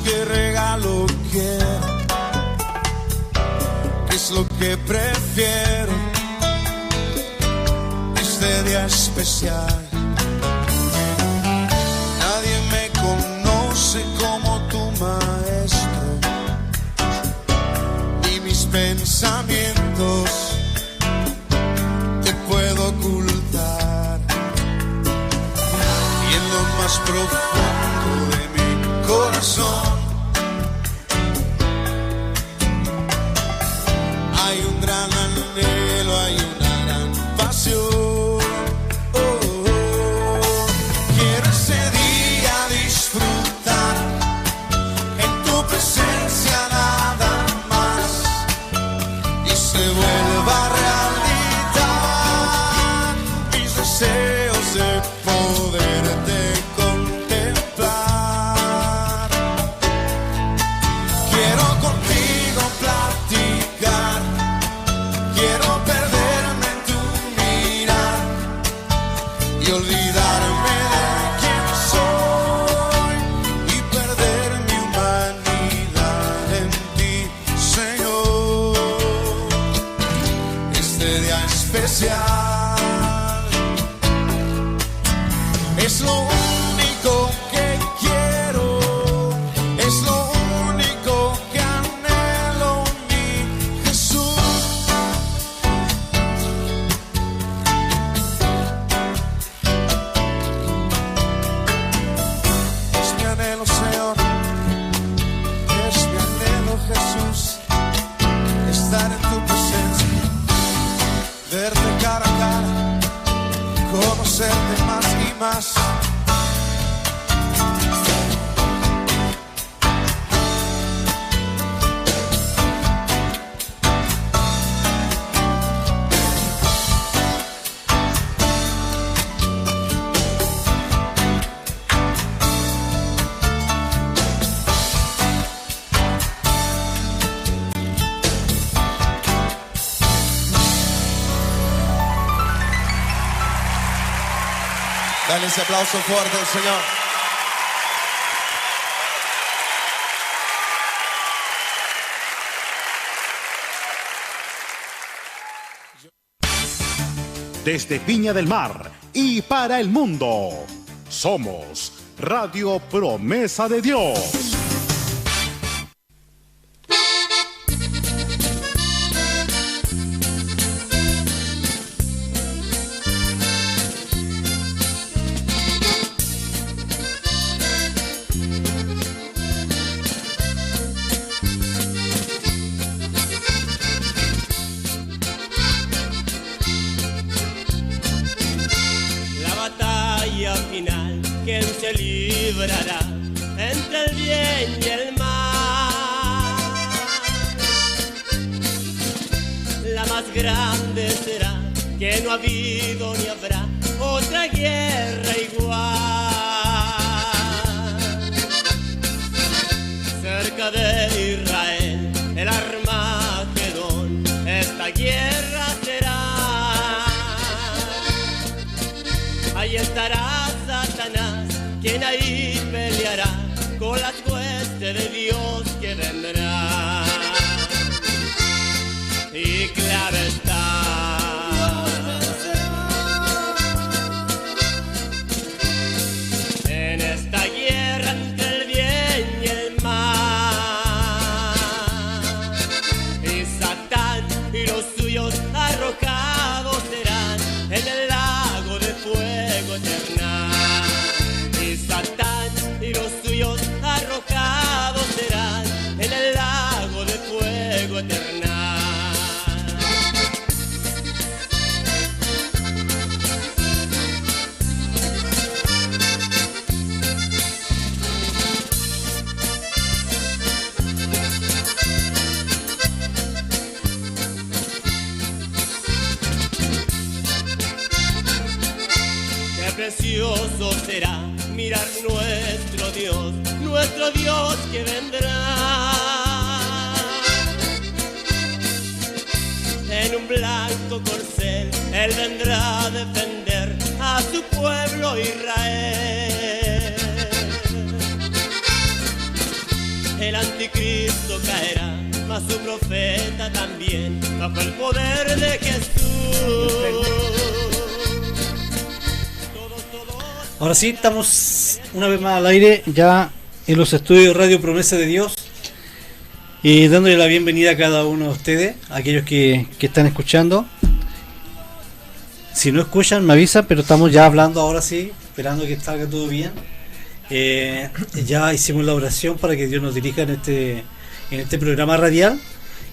qué regalo quiero, qué es lo que prefiero este día especial. Nadie me conoce como tu maestro, ni mis pensamientos te puedo ocultar. Y en lo más profundo de mi corazón hay un gran anhelo, hay una gran pasión. Quiero ese día disfrutar en tu presencia nada más y se vuelva realidad mis deseos de poderte contemplar. Quiero contigo platicar, quiero perderme en tu mirar y olvidarme de quién soy y perder mi humanidad en ti, Señor. Este día especial es lo único que quiero, es lo único que anhelo, mi Jesús. Es mi anhelo, Señor, es mi anhelo, Jesús, estar en tu presencia, verte cara a cara, conocerte más y más. Dale ese aplauso fuerte al Señor. Desde Viña del Mar y para el mundo, somos Radio Promesa de Dios. ¿Quién se librará entre el bien y el mal? La más grande será que no ha habido ni habrá otra guerra igual. Cerca de Israel, el Armagedón, esta guerra será. Ahí estará Satanás, quien ahí peleará con las huestes de Dios que vendrá. Y claro está, en esta guerra entre el bien y el mal, y Satán y los suyos arrojados serán en el lago de fuego eternal. Y Satán y los suyos arrojados serán en el lago de fuego eternal. Qué precioso será mirar nuestro Dios que vendrá en un blanco corcel. Él vendrá a defender a su pueblo Israel. el anticristo caerá, mas su profeta también, bajo el poder de Jesús. Ahora sí, estamos una vez más al aire, ya en los estudios de Radio Promesa de Dios, y dándole la bienvenida a cada uno de ustedes, a aquellos que están escuchando. Si no escuchan, me avisan, pero estamos ya hablando ahora sí, esperando que salga todo bien. Ya hicimos la oración para que Dios nos dirija en este programa radial,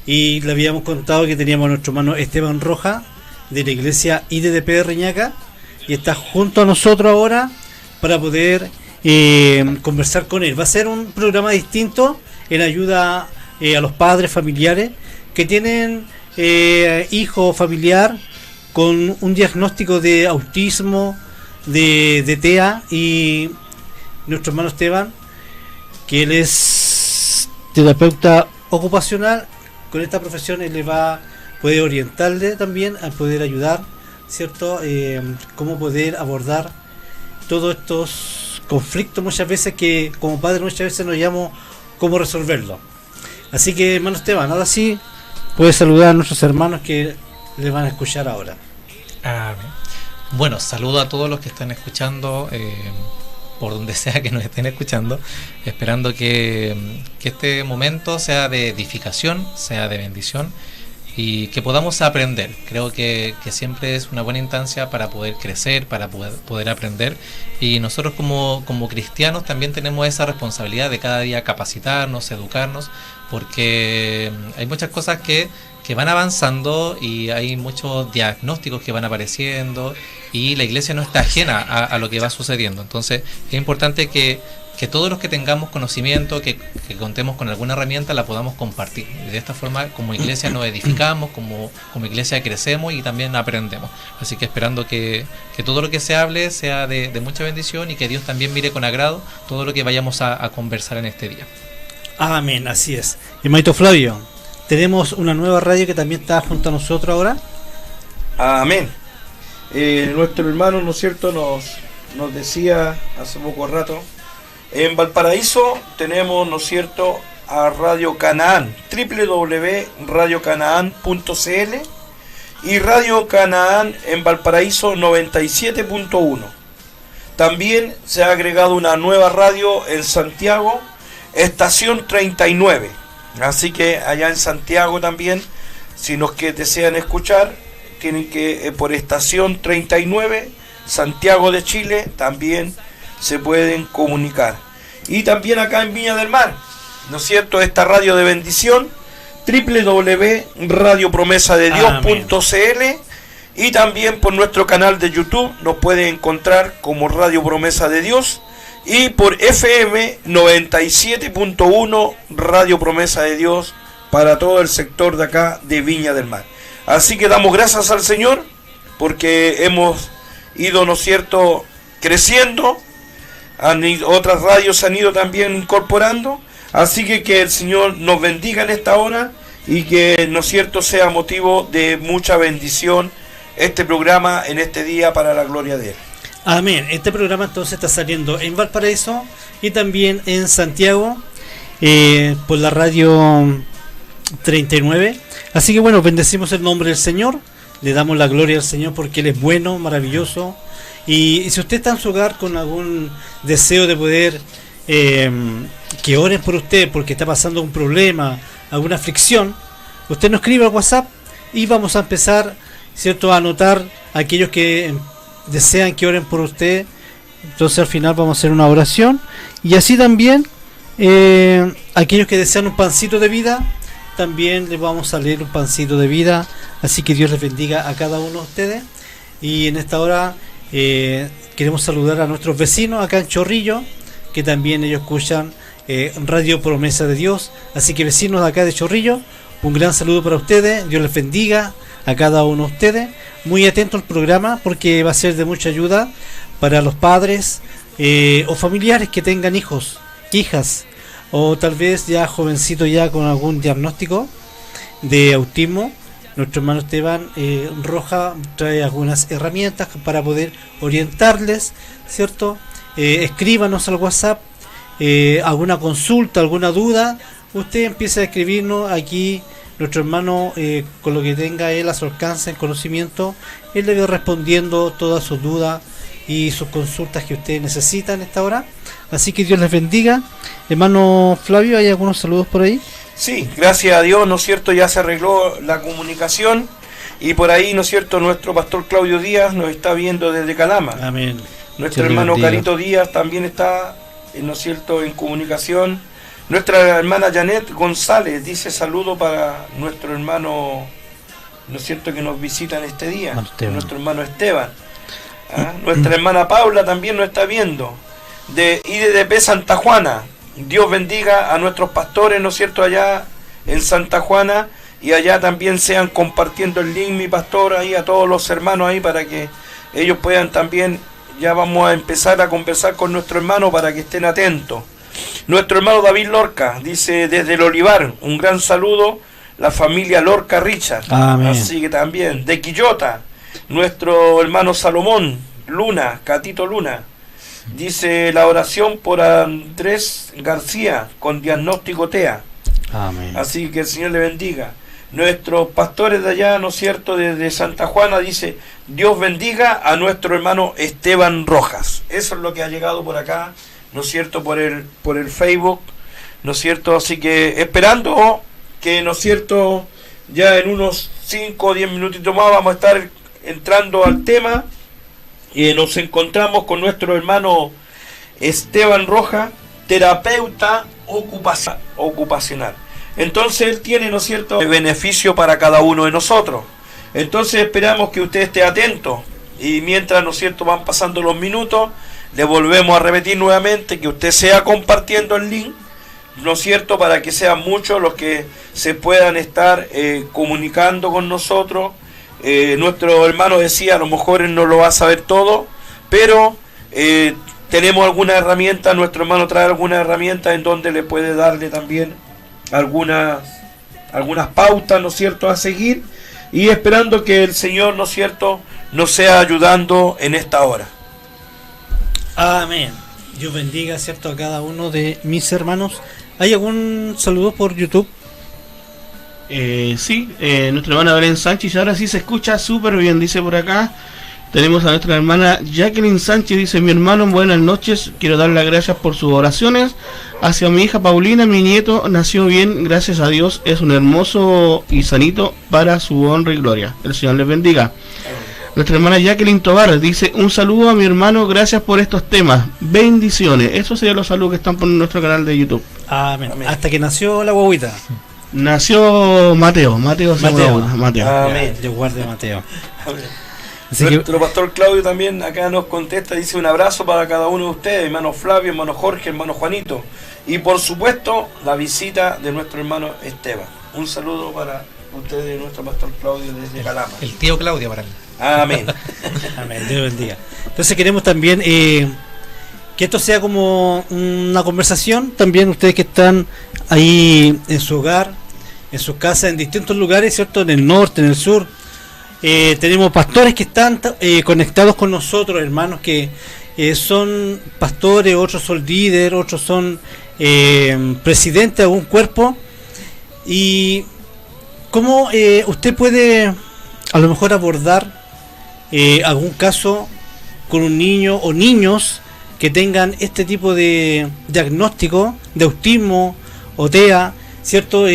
y le habíamos contado que teníamos a nuestro hermano Esteban Roja de la iglesia IDDP de Reñaca, y está junto a nosotros ahora para poder conversar con él. Va a ser un programa distinto en ayuda a los padres familiares que tienen hijo familiar con un diagnóstico de autismo, de TEA, y nuestro hermano Esteban, que él es terapeuta ocupacional, con esta profesión él puede orientarle también a poder ayudar, ¿cierto? Cómo poder abordar todos estos conflictos muchas veces que como padres muchas veces nos llamamos cómo resolverlo. Así que, hermano Esteban, ahora sí puedes saludar a nuestros hermanos que le van a escuchar ahora. Bueno, saludo a todos los que están escuchando, por donde sea que nos estén escuchando, esperando que este momento sea de edificación, sea de bendición, y que podamos aprender. Creo que siempre es una buena instancia para poder crecer, para poder aprender, y nosotros como cristianos también tenemos esa responsabilidad de cada día capacitarnos, educarnos, porque hay muchas cosas que van avanzando y hay muchos diagnósticos que van apareciendo, y la iglesia no está ajena a lo que va sucediendo. Entonces es importante que todos los que tengamos conocimiento, que contemos con alguna herramienta, la podamos compartir. Y de esta forma, como iglesia nos edificamos, como iglesia crecemos y también aprendemos. Así que esperando que todo lo que se hable sea de mucha bendición, y que Dios también mire con agrado todo lo que vayamos a conversar en este día. Amén, así es. Y Maito Flavio, tenemos una nueva radio que también está junto a nosotros ahora. Amén. Nuestro hermano, ¿no es cierto?, nos decía hace poco rato, en Valparaíso tenemos, ¿no es cierto?, a Radio Canaán, www.radiocanaan.cl, y Radio Canaán en Valparaíso 97.1. También se ha agregado una nueva radio en Santiago, Estación 39. Así que allá en Santiago también, si los que desean escuchar, tienen que por Estación 39, Santiago de Chile, también se pueden comunicar. Y también acá en Viña del Mar, ¿no es cierto?, esta radio de bendición, www.radiopromesadedios.cl, y también por nuestro canal de YouTube nos pueden encontrar como Radio Promesa de Dios, y por FM 97.1 Radio Promesa de Dios para todo el sector de acá de Viña del Mar. Así que damos gracias al Señor porque hemos ido, ¿no es cierto?, creciendo. Otras radios se han ido también incorporando. Así que el Señor nos bendiga en esta hora, y que, ¿no es cierto?, sea motivo de mucha bendición este programa en este día para la gloria de Él. Amén. Este programa entonces está saliendo en Valparaíso y también en Santiago, por la radio 39. Así que bueno, bendecimos el nombre del Señor, le damos la gloria al Señor porque Él es bueno, maravilloso. Y si usted está en su hogar con algún deseo de poder que oren por usted porque está pasando un problema, alguna aflicción, usted nos escribe al WhatsApp y vamos a empezar, ¿cierto?, a anotar a aquellos que desean que oren por usted. Entonces al final vamos a hacer una oración, y así también aquellos que desean un pancito de vida, también les vamos a leer un pancito de vida. Así que Dios les bendiga a cada uno de ustedes. Y en esta hora queremos saludar a nuestros vecinos acá en Chorrillo, que también ellos escuchan Radio Promesa de Dios. Así que vecinos de acá de Chorrillo, un gran saludo para ustedes. Dios les bendiga a cada uno de ustedes. Muy atento al programa porque va a ser de mucha ayuda para los padres o familiares que tengan hijos, hijas, o tal vez ya jovencitos ya con algún diagnóstico de autismo. Nuestro hermano Esteban Roja trae algunas herramientas para poder orientarles, ¿cierto? Escríbanos al WhatsApp alguna consulta, alguna duda, usted empieza a escribirnos aquí. Nuestro hermano, con lo que tenga él a su alcance, en conocimiento, él le va respondiendo todas sus dudas y sus consultas que ustedes necesitan en esta hora. Así que Dios les bendiga. Hermano Flavio, ¿hay algunos saludos por ahí? Sí, gracias a Dios, ¿no es cierto? Ya se arregló la comunicación y por ahí, ¿no es cierto? Nuestro pastor Claudio Díaz nos está viendo desde Calama. Amén. Nuestro hermano Carito Díaz también está, ¿no es cierto?, en comunicación. Nuestra hermana Janet González dice saludo para nuestro hermano, ¿no es cierto?, que nos visitan este día, nuestro hermano Esteban. Nuestra hermana Paula también nos está viendo, de IDDP Santa Juana. Dios bendiga a nuestros pastores, ¿no es cierto?, allá en Santa Juana, y allá también sean compartiendo el link, mi pastor, ahí a todos los hermanos ahí, para que ellos puedan también, ya vamos a empezar a conversar con nuestro hermano para que estén atentos. Nuestro hermano David Lorca dice desde el Olivar, un gran saludo, la familia Lorca Richard. Amén. Así que también, de Quillota, nuestro hermano Salomón Luna, Catito Luna, dice la oración por Andrés García con diagnóstico TEA. Amén. Así que el Señor le bendiga. Nuestros pastores de allá, ¿no es cierto?, desde Santa Juana, dice Dios bendiga a nuestro hermano Esteban Rojas. Eso es lo que ha llegado por acá, ¿no es cierto?, por el Facebook, ¿no es cierto? Así que esperando que, ¿no es cierto?, ya en unos 5 o 10 minutitos más vamos a estar entrando al tema y nos encontramos con nuestro hermano Esteban Rojas, terapeuta ocupacional. Entonces él tiene, ¿no es cierto?, beneficio para cada uno de nosotros. Entonces esperamos que usted esté atento y mientras, ¿no es cierto?, van pasando los minutos, le volvemos a repetir nuevamente que usted sea compartiendo el link, ¿no es cierto?, para que sean muchos los que se puedan estar comunicando con nosotros. Nuestro hermano decía, a lo mejor él no lo va a saber todo, pero tenemos alguna herramienta, nuestro hermano trae alguna herramienta en donde le puede darle también algunas pautas, ¿no es cierto?, a seguir, y esperando que el Señor, ¿no es cierto?, nos sea ayudando en esta hora. Amén. Dios bendiga, ¿cierto?, a cada uno de mis hermanos. ¿Hay algún saludo por YouTube? Sí, nuestra hermana Belén Sánchez, ahora sí se escucha súper bien, dice por acá. Tenemos a nuestra hermana Jacqueline Sánchez, dice: mi hermano, buenas noches, quiero dar las gracias por sus oraciones hacia mi hija Paulina. Mi nieto nació bien, gracias a Dios, es un hermoso y sanito para su honra y gloria. El Señor les bendiga. Nuestra hermana Jacqueline Tobar dice: un saludo a mi hermano, gracias por estos temas, bendiciones. Esos serían los saludos que están por nuestro canal de YouTube. Amén. Amén. Hasta que nació la guaguita. Nació Mateo. Amén. Dios guarde a Mateo. Amén. Nuestro pastor Claudio también acá nos contesta, dice: un abrazo para cada uno de ustedes, hermano Flavio, hermano Jorge, hermano Juanito, y por supuesto la visita de nuestro hermano Esteban. Un saludo para ustedes, nuestro pastor Claudio desde Calama. El tío Claudio para mí. Amén. Amén, Dios bendiga. Entonces queremos también que esto sea como una conversación, también ustedes que están ahí en su hogar, en sus casas, en distintos lugares, ¿cierto?, en el norte, en el sur. Tenemos pastores que están conectados con nosotros, hermanos que son pastores, otros son líderes, otros son presidentes de algún cuerpo. Y cómo usted puede a lo mejor abordar algún caso con un niño o niños que tengan este tipo de diagnóstico de autismo o TEA, ¿cierto?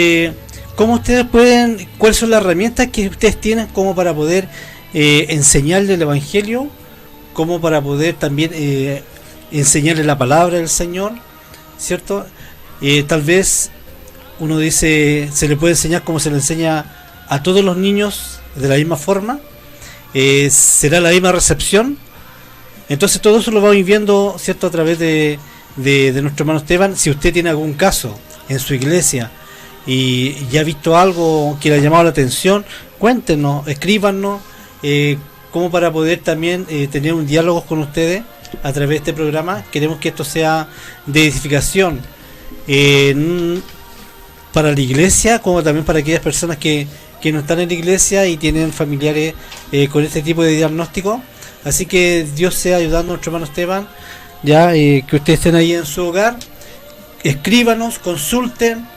¿Cómo ustedes pueden, cuáles son las herramientas que ustedes tienen como para poder enseñarle el Evangelio, como para poder también enseñarle la palabra del Señor, ¿cierto? Tal vez uno dice, se le puede enseñar como se le enseña a todos los niños de la misma forma, será la misma recepción. Entonces todo eso lo vamos viendo, ¿cierto?, a través de nuestro hermano Esteban. Si usted tiene algún caso en su iglesia y ya ha visto algo que le ha llamado la atención, cuéntenos, escríbanos, como para poder también tener un diálogo con ustedes a través de este programa. Queremos que esto sea de edificación para la iglesia, como también para aquellas personas que no están en la iglesia y tienen familiares con este tipo de diagnóstico. Así que Dios sea ayudando a nuestro hermano Esteban, ya que ustedes estén ahí en su hogar escríbanos, consulten.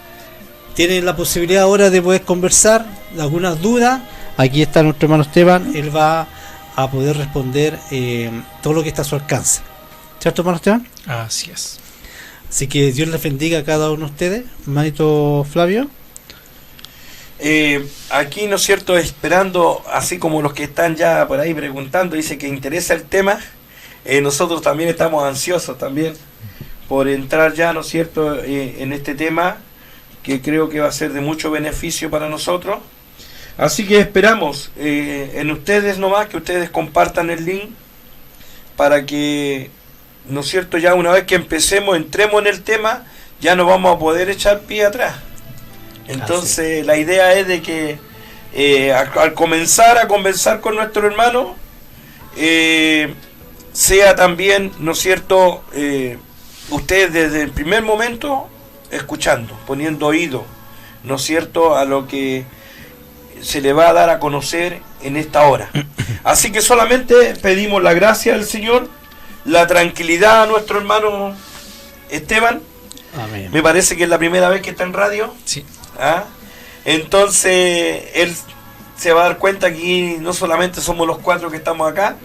Tienen la posibilidad ahora de poder conversar, algunas dudas. Aquí está nuestro hermano Esteban, él va a poder responder todo lo que está a su alcance. ¿Cierto, hermano Esteban? Así es. Así que Dios les bendiga a cada uno de ustedes. Hermanito Flavio. Aquí, ¿no es cierto?, esperando, así como los que están ya por ahí preguntando, dice que interesa el tema, nosotros también estamos ansiosos también por entrar ya, ¿no es cierto?, en este tema, que creo que va a ser de mucho beneficio para nosotros. Así que esperamos en ustedes nomás, que ustedes compartan el link para que, ¿no es cierto?, ya una vez que empecemos, entremos en el tema, ya no vamos a poder echar pie atrás. Entonces la idea es de que al comenzar a conversar con nuestro hermano, sea también, ¿no es cierto?, ustedes desde el primer momento escuchando, poniendo oído, ¿no es cierto?, a lo que se le va a dar a conocer en esta hora. Así que solamente pedimos la gracia del Señor, la tranquilidad a nuestro hermano Esteban. Amén. Me parece que es la primera vez que está en radio. Sí. ¿Ah? Entonces él se va a dar cuenta que aquí no solamente somos los 4 que estamos acá,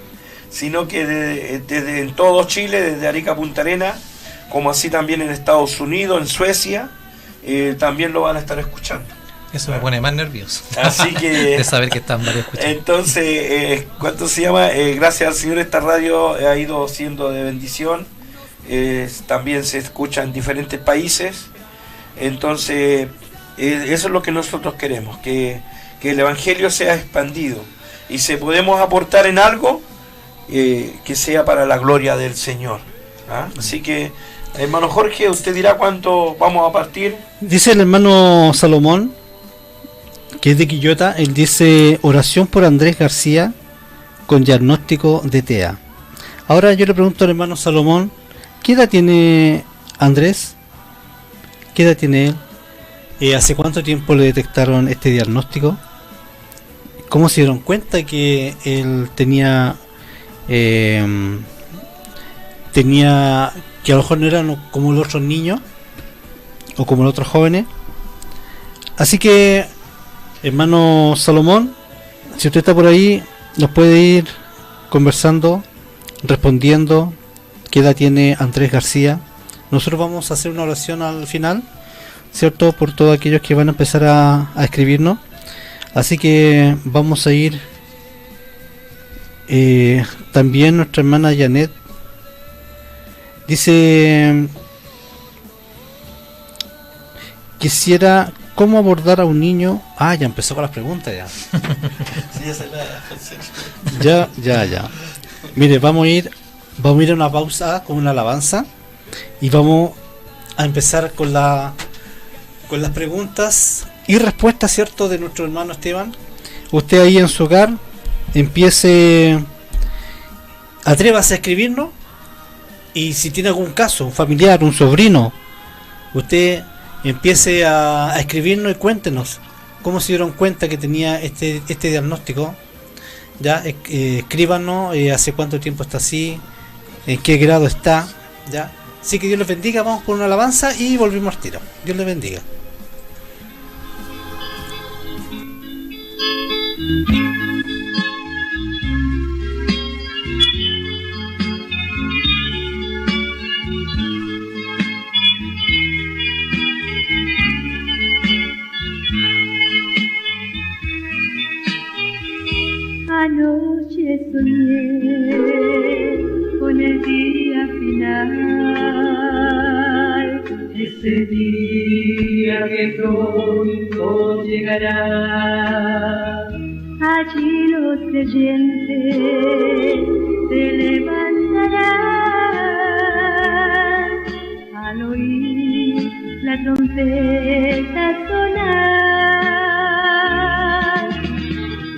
sino que desde en todo Chile, desde Arica a Punta Arenas, como así también en Estados Unidos, en Suecia, también lo van a estar escuchando. Eso me pone más nervioso. Así que de saber que están varios escuchando. entonces, ¿cuánto se llama? Gracias al Señor, esta radio ha ido siendo de bendición. También se escucha en diferentes países. Entonces, eso es lo que nosotros queremos, que el Evangelio sea expandido. Y si podemos aportar en algo, que sea para la gloria del Señor. ¿Ah? Así que, hermano Jorge, usted dirá cuánto vamos a partir. Dice el hermano Salomón, que es de Quillota, él dice: oración por Andrés García con diagnóstico de TEA. Ahora yo le pregunto al hermano Salomón, ¿qué edad tiene Andrés? ¿Qué edad tiene él? ¿Hace cuánto tiempo le detectaron este diagnóstico? ¿Cómo se dieron cuenta que él tenía que a lo mejor no eran como los otros niños o como los otros jóvenes? Así que, hermano Salomón, si usted está por ahí, nos puede ir conversando, respondiendo qué edad tiene Andrés García. Nosotros vamos a hacer una oración al final, ¿cierto?, por todos aquellos que van a empezar a escribirnos. Así que vamos a ir. También nuestra hermana Janet dice: quisiera cómo abordar a un niño. Ya empezó con las preguntas ya. Ya. Mire, vamos a ir a una pausa con una alabanza y vamos a empezar con las preguntas y respuestas, ¿cierto?, de nuestro hermano Esteban. Usted ahí en su hogar atrévase a escribirnos, y si tiene algún caso, un familiar, un sobrino, usted empiece a escribirnos y cuéntenos cómo se dieron cuenta que tenía este diagnóstico. Ya, escríbanos hace cuánto tiempo está así, en qué grado está. Ya, así que Dios les bendiga. Vamos por una alabanza y volvimos al tiro. Dios les bendiga. Anoche soñé con el día final, ese día que pronto llegará. Allí los creyentes se levantarán al oír la trompeta sonar.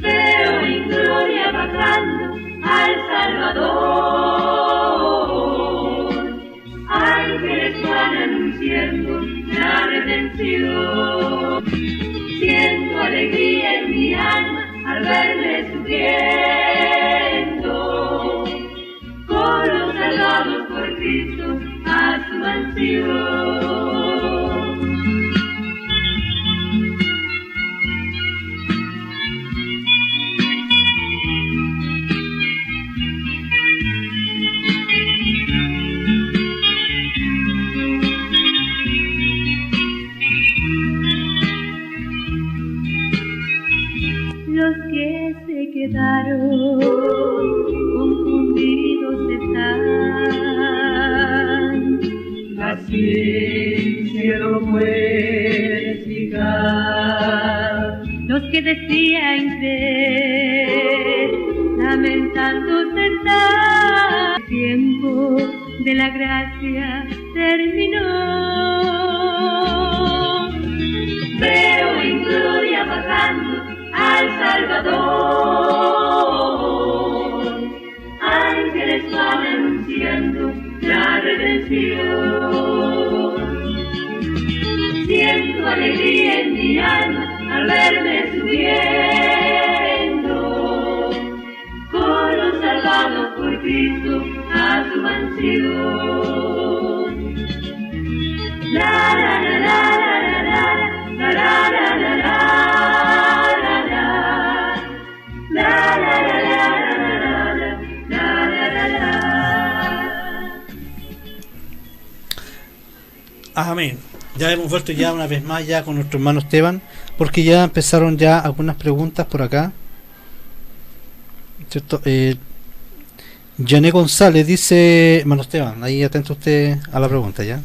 Veo en gloria bajando al Salvador, ángeles van anunciando la redención. Siento alegría en mi alma al verle sufriendo, con los salvados por Cristo a su mansión. no puedes fijar. Los que decían creer, lamentándose está. El tiempo de la gracia terminó. Veo en gloria bajando al Salvador. Ángeles van anunciando la redención. Siento alegría en mi alma al verme subiendo con los salvados por Cristo a su mansión. La la la la la la la la la la la Amén. Ya hemos vuelto ya una vez más ya con nuestro hermano Esteban, porque ya empezaron ya algunas preguntas por acá, ¿cierto? Jané González dice, hermano Esteban, ahí atento usted a la pregunta ya.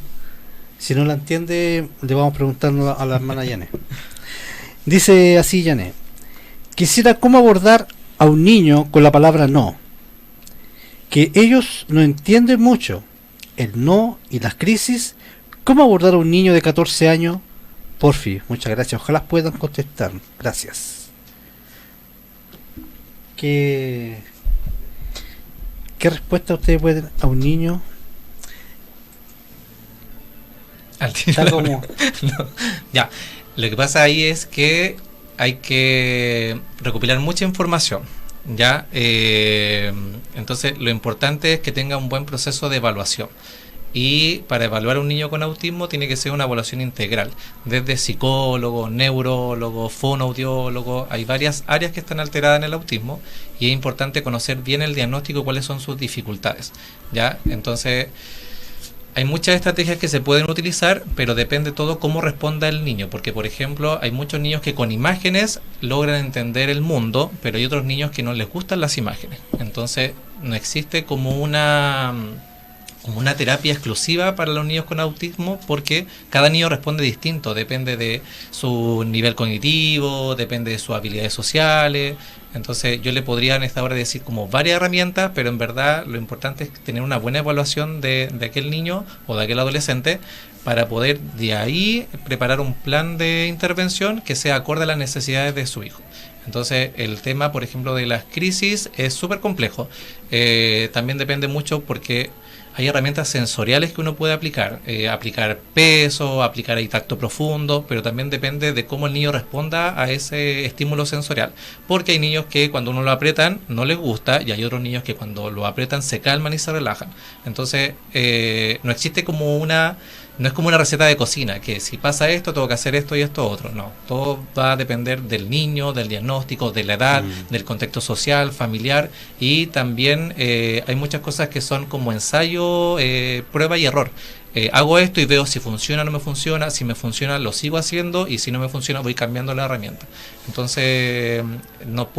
Si no la entiende, le vamos preguntando a la hermana Jané. Dice así Jané: quisiera cómo abordar a un niño con la palabra no, que ellos no entienden mucho el no y las crisis. ¿Cómo abordar a un niño de 14 años? Porfi, muchas gracias. Ojalá puedan contestar. Gracias. ¿Qué respuesta ustedes pueden a un niño? Al tiro no. Ya, lo que pasa ahí es que hay que recopilar mucha información. Ya, entonces lo importante es que tenga un buen proceso de evaluación. Y para evaluar a un niño con autismo tiene que ser una evaluación integral, desde psicólogo, neurólogo, fonoaudiólogo. Hay varias áreas que están alteradas en el autismo y es importante conocer bien el diagnóstico y cuáles son sus dificultades. ¿Ya? Entonces, hay muchas estrategias que se pueden utilizar, pero depende todo cómo responda el niño, porque por ejemplo hay muchos niños que con imágenes logran entender el mundo, pero hay otros niños que no les gustan las imágenes. Entonces, no existe como una terapia exclusiva para los niños con autismo, porque cada niño responde distinto, depende de su nivel cognitivo, depende de sus habilidades sociales. Entonces yo le podría en esta hora decir como varias herramientas, pero en verdad lo importante es tener una buena evaluación de aquel niño o de aquel adolescente para poder de ahí preparar un plan de intervención que sea acorde a las necesidades de su hijo. Entonces el tema, por ejemplo, de las crisis es súper complejo. También depende mucho porque hay herramientas sensoriales que uno puede aplicar, aplicar peso, aplicar ahí tacto profundo, pero también depende de cómo el niño responda a ese estímulo sensorial, porque hay niños que cuando uno lo aprietan no les gusta y hay otros niños que cuando lo aprietan se calman y se relajan. Entonces no existe como no es como una receta de cocina, que si pasa esto tengo que hacer esto y esto otro. No, todo va a depender del niño, del diagnóstico, de la edad, del contexto social, familiar, y también hay muchas cosas que son como ensayo, prueba y error. Hago esto y veo si funciona o no me funciona. Si me funciona lo sigo haciendo y si no me funciona voy cambiando la herramienta. Entonces no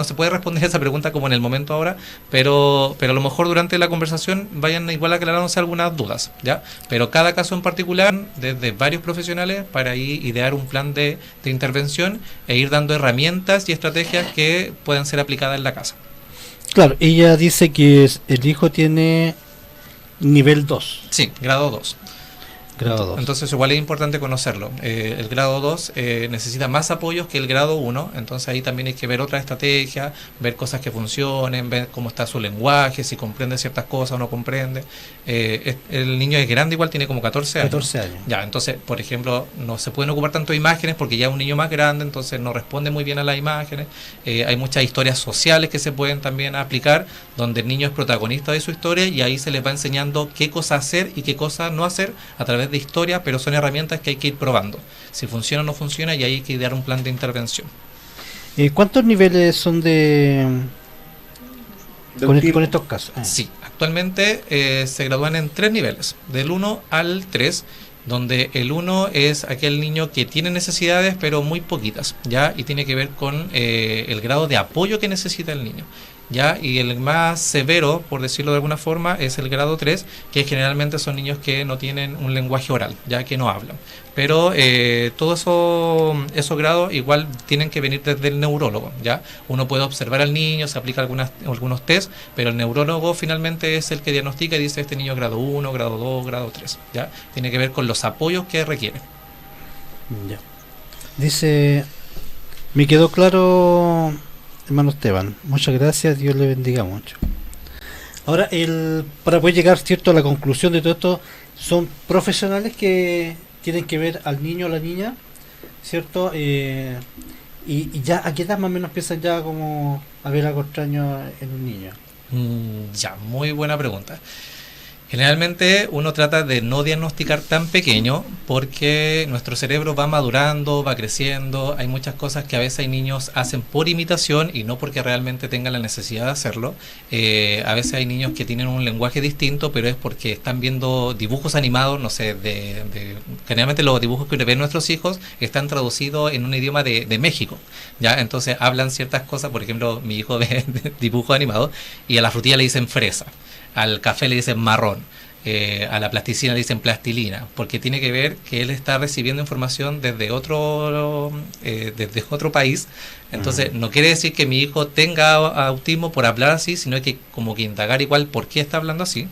se puede responder a esa pregunta como en el momento ahora, pero a lo mejor durante la conversación vayan igual aclarándose algunas dudas, ¿ya? Pero cada caso en particular, desde varios profesionales, para ahí idear un plan de intervención e ir dando herramientas y estrategias que puedan ser aplicadas en la casa. Claro, ella dice que el hijo tiene nivel 2. Sí, grado 2. Grado 2. Entonces igual es importante conocerlo. El grado 2 necesita más apoyos que el grado 1, entonces ahí también hay que ver otra estrategia, ver cosas que funcionen, ver cómo está su lenguaje, si comprende ciertas cosas o no comprende. El niño es grande, igual tiene como 14 años. 14 años. Ya, entonces, por ejemplo, no se pueden ocupar tanto de imágenes porque ya es un niño más grande, entonces no responde muy bien a las imágenes. Hay muchas historias sociales que se pueden también aplicar, donde el niño es protagonista de su historia y ahí se les va enseñando qué cosa hacer y qué cosa no hacer a través de historia, pero son herramientas que hay que ir probando. Si funciona o no funciona, y ahí hay que idear un plan de intervención. ¿Cuántos niveles son con estos casos? Sí, actualmente se gradúan en 3 niveles, del 1 al 3, donde el 1 es aquel niño que tiene necesidades pero muy poquitas, ya, y tiene que ver con el grado de apoyo que necesita el niño. ¿ya? Y el más severo, por decirlo de alguna forma, es el grado 3, que generalmente son niños que no tienen un lenguaje oral, ya que no hablan. Pero todos esos grados igual tienen que venir desde el neurólogo, ¿ya? Uno puede observar al niño, se aplica algunos test, pero el neurólogo finalmente es el que diagnostica y dice este niño grado 1, grado 2, grado 3, ¿ya? Tiene que ver con los apoyos que requiere. Ya. Dice, me quedó claro, hermano Esteban, muchas gracias, Dios le bendiga mucho. Ahora, para poder llegar, cierto, a la conclusión de todo esto, son profesionales que tienen que ver al niño o la niña, ¿cierto? Y ya, ¿a qué edad más o menos empiezan ya como a ver algo extraño en un niño? Ya, muy buena pregunta. Generalmente uno trata de no diagnosticar tan pequeño porque nuestro cerebro va madurando, va creciendo, hay muchas cosas que a veces hay niños hacen por imitación y no porque realmente tengan la necesidad de hacerlo. A veces hay niños que tienen un lenguaje distinto, pero es porque están viendo dibujos animados, no sé, generalmente los dibujos que ven nuestros hijos están traducidos en un idioma de México, ¿ya? Entonces hablan ciertas cosas, por ejemplo, mi hijo ve dibujos animados y a la frutilla le dicen fresa. Al café le dicen marrón, a la plasticina le dicen plastilina, porque tiene que ver que él está recibiendo información desde otro país. Entonces no quiere decir que mi hijo tenga autismo por hablar así, sino que como que indagar igual por qué está hablando así.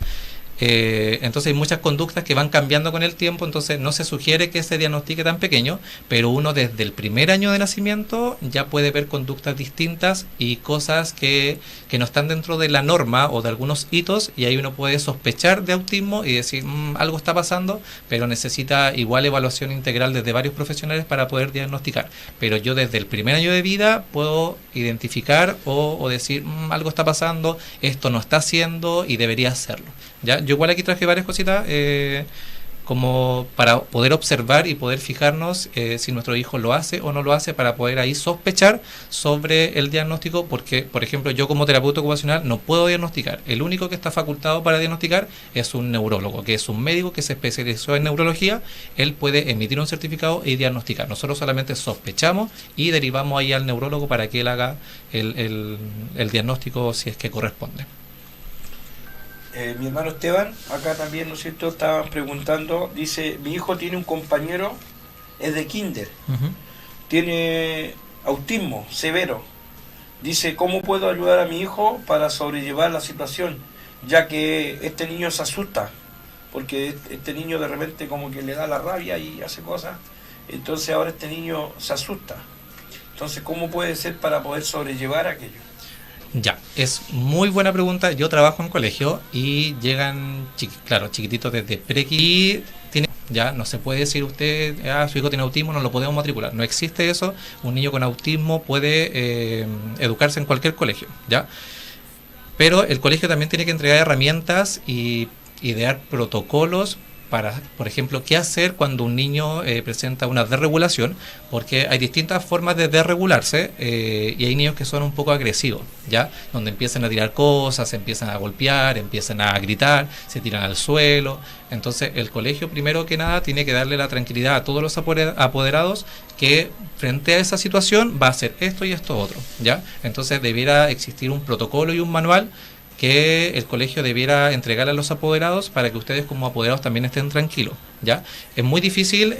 Entonces hay muchas conductas que van cambiando con el tiempo, entonces no se sugiere que se diagnostique tan pequeño, pero uno desde el primer año de nacimiento ya puede ver conductas distintas y cosas que no están dentro de la norma o de algunos hitos, y ahí uno puede sospechar de autismo y decir algo está pasando, pero necesita igual evaluación integral desde varios profesionales para poder diagnosticar. Pero yo desde el primer año de vida puedo identificar o decir algo está pasando, esto no está haciendo y debería hacerlo. ¿Ya? Yo igual aquí traje varias cositas como para poder observar y poder fijarnos si nuestro hijo lo hace o no lo hace, para poder ahí sospechar sobre el diagnóstico, porque por ejemplo yo como terapeuta ocupacional no puedo diagnosticar. El único que está facultado para diagnosticar es un neurólogo, que es un médico que se especializó en neurología. Él puede emitir un certificado y diagnosticar. Nosotros solamente sospechamos y derivamos ahí al neurólogo para que él haga el diagnóstico si es que corresponde. Mi hermano Esteban, acá también, ¿no es cierto?, estaban preguntando, dice, mi hijo tiene un compañero, es de kinder, tiene autismo severo. Dice, ¿cómo puedo ayudar a mi hijo para sobrellevar la situación? Ya que este niño se asusta, porque este niño de repente como que le da la rabia y hace cosas, entonces ahora este niño se asusta. Entonces, ¿cómo puede ser para poder sobrellevar aquello? Ya, es muy buena pregunta. Yo trabajo en colegio y llegan, chiquititos desde pre-ki, ya no se puede decir usted, su hijo tiene autismo, no lo podemos matricular. No existe eso. Un niño con autismo puede educarse en cualquier colegio, ya. Pero el colegio también tiene que entregar herramientas y idear protocolos para, por ejemplo, qué hacer cuando un niño presenta una desregulación, porque hay distintas formas de desregularse y hay niños que son un poco agresivos, ¿ya? Donde empiezan a tirar cosas, empiezan a golpear, empiezan a gritar, se tiran al suelo. Entonces el colegio, primero que nada, tiene que darle la tranquilidad a todos los apoderados que frente a esa situación va a hacer esto y esto otro, ¿ya? Entonces debiera existir un protocolo y un manual que el colegio debiera entregar a los apoderados para que ustedes como apoderados también estén tranquilos, ¿ya? Es muy difícil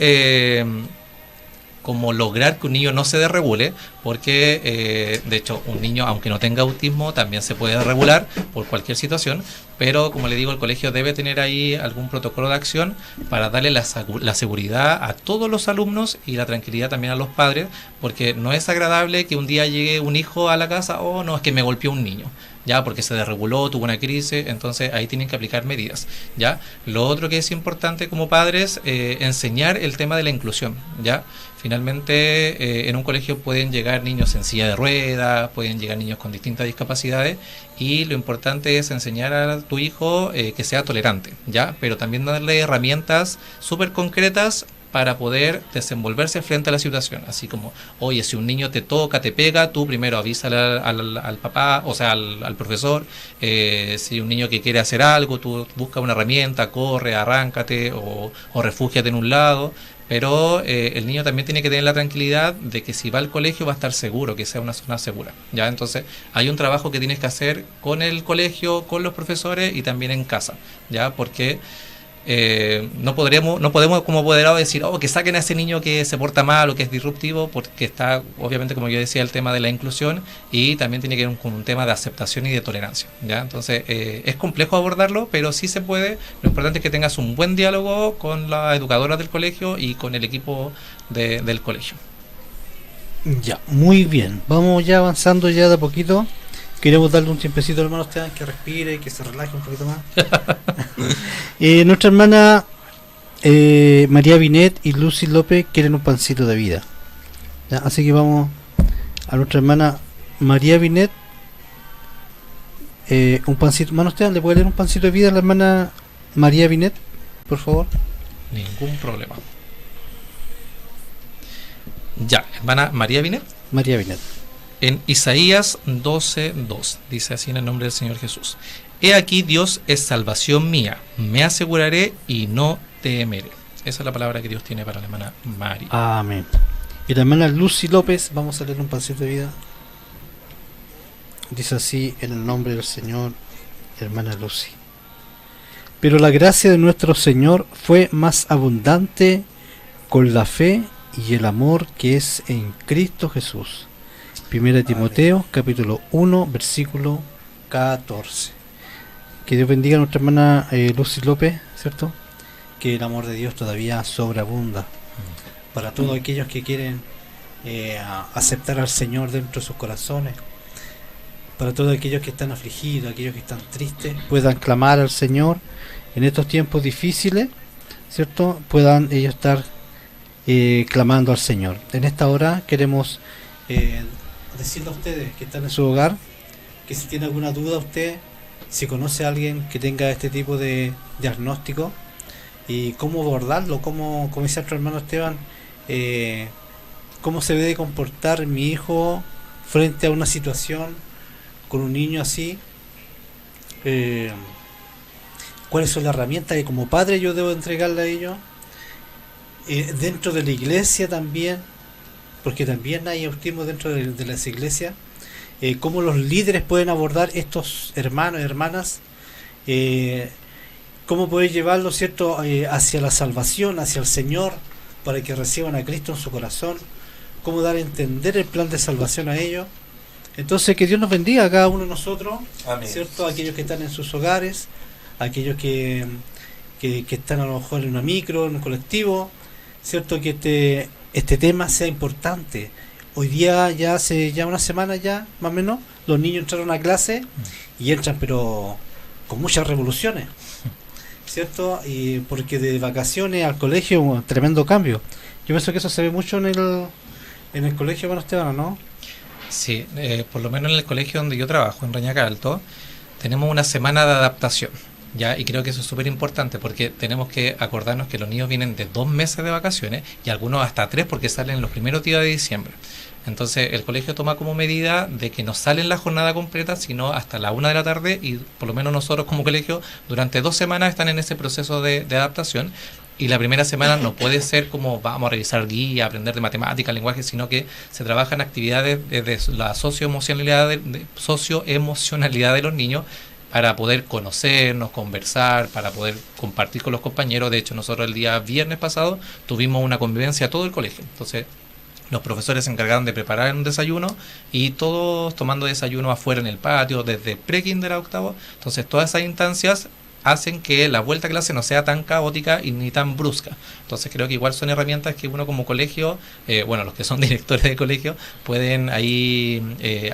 como lograr que un niño no se desregule, porque de hecho un niño, aunque no tenga autismo, también se puede desregular por cualquier situación, pero como le digo, el colegio debe tener ahí algún protocolo de acción para darle la seguridad a todos los alumnos y la tranquilidad también a los padres, porque no es agradable que un día llegue un hijo a la casa, oh no, es que me golpeó un niño, ya, porque se desreguló, tuvo una crisis. Entonces ahí tienen que aplicar medidas, ya. Lo otro que es importante como padres, enseñar el tema de la inclusión, ya. Finalmente en un colegio pueden llegar niños en silla de ruedas, pueden llegar niños con distintas discapacidades, y lo importante es enseñar a tu hijo que sea tolerante, ya, pero también darle herramientas súper concretas para poder desenvolverse frente a la situación. Así como, oye, si un niño te toca, te pega, tú primero avísale al papá, o sea, al profesor. Si un niño que quiere hacer algo, tú busca una herramienta, corre, arráncate o refúgiate en un lado. Pero el niño también tiene que tener la tranquilidad de que si va al colegio va a estar seguro, que sea una zona segura, ¿ya? Entonces hay un trabajo que tienes que hacer con el colegio, con los profesores y también en casa, ¿ya? Porque no podemos como apoderados decir, que saquen a ese niño que se porta mal o que es disruptivo, porque está, obviamente, como yo decía, el tema de la inclusión y también tiene que ver con un tema de aceptación y de tolerancia, ¿ya? Entonces es complejo abordarlo, pero sí se puede. Lo importante es que tengas un buen diálogo con la educadora del colegio y con el equipo del colegio. Ya, muy bien. Vamos ya avanzando ya de a poquito. Queremos darle un tiempecito al hermano Esteban que respire, que se relaje un poquito más. Nuestra hermana María Binet y Lucy López quieren un pancito de vida. ¿Ya? Así que vamos a nuestra hermana María Binet. Un pancito. Hermano Esteban, ¿le puede leer un pancito de vida a la hermana María Binet, por favor? Ningún problema. Ya, hermana María Binet. María Binet. En Isaías 12:2 dice así en el nombre del Señor Jesús: He aquí, Dios es salvación mía, me aseguraré y no temeré. Esa es la palabra que Dios tiene para la hermana María. Amén. Y la hermana Lucy López, vamos a leer un pancito de vida. Dice así en el nombre del Señor, hermana Lucy. Pero la gracia de nuestro Señor fue más abundante con la fe y el amor que es en Cristo Jesús. Primera Timoteo, capítulo 1, versículo 14. Que Dios bendiga a nuestra hermana Lucy López, ¿cierto? Que el amor de Dios todavía sobreabunda para todos aquellos que quieren aceptar al Señor dentro de sus corazones, para todos aquellos que están afligidos, aquellos que están tristes, puedan clamar al Señor en estos tiempos difíciles, ¿cierto? Puedan ellos estar clamando al Señor. En esta hora queremos decirle a ustedes que están en su hogar, que si tiene alguna duda usted, si conoce a alguien que tenga este tipo de diagnóstico y cómo abordarlo, como dice nuestro hermano Esteban, cómo se debe comportar mi hijo frente a una situación con un niño así, cuáles son las herramientas que como padre yo debo entregarle a ellos, dentro de la iglesia también, porque también hay autismo dentro de las iglesias, cómo los líderes pueden abordar estos hermanos y hermanas, cómo poder llevarlos, ¿cierto?, hacia la salvación, hacia el Señor, para que reciban a Cristo en su corazón, cómo dar a entender el plan de salvación a ellos. Entonces, que Dios nos bendiga a cada uno de nosotros. Amén. ¿Cierto? Aquellos que están en sus hogares, aquellos que están a lo mejor en una micro, en un colectivo, ¿cierto? Que este tema sea importante. Hoy día, ya hace ya una semana ya, más o menos, los niños entraron a clase y entran pero con muchas revoluciones, ¿cierto? Y porque de vacaciones al colegio, un tremendo cambio. Yo pienso que eso se ve mucho en el colegio, bueno, Esteban, ¿no? Sí, por lo menos en el colegio donde yo trabajo, en Reñaca Alto, tenemos una semana de adaptación. ¿Ya? Y creo que eso es súper importante porque tenemos que acordarnos que los niños vienen de 2 meses de vacaciones y algunos hasta 3 porque salen los primeros días de diciembre. Entonces el colegio toma como medida de que no salen la jornada completa, sino hasta la 1 de la tarde, y por lo menos nosotros como colegio durante 2 semanas están en ese proceso de adaptación. Y la primera semana no puede ser como vamos a revisar guía, aprender de matemática, lenguaje, sino que se trabajan actividades de la socioemocionalidad de los niños, para poder conocernos, conversar, para poder compartir con los compañeros. De hecho, nosotros el día viernes pasado tuvimos una convivencia a todo el colegio. Entonces, los profesores se encargaron de preparar un desayuno y todos tomando desayuno afuera en el patio, desde pre-kinder a octavo. Entonces, todas esas instancias hacen que la vuelta a clase no sea tan caótica y ni tan brusca. Entonces creo que igual son herramientas que uno como colegio, los que son directores de colegio, pueden ahí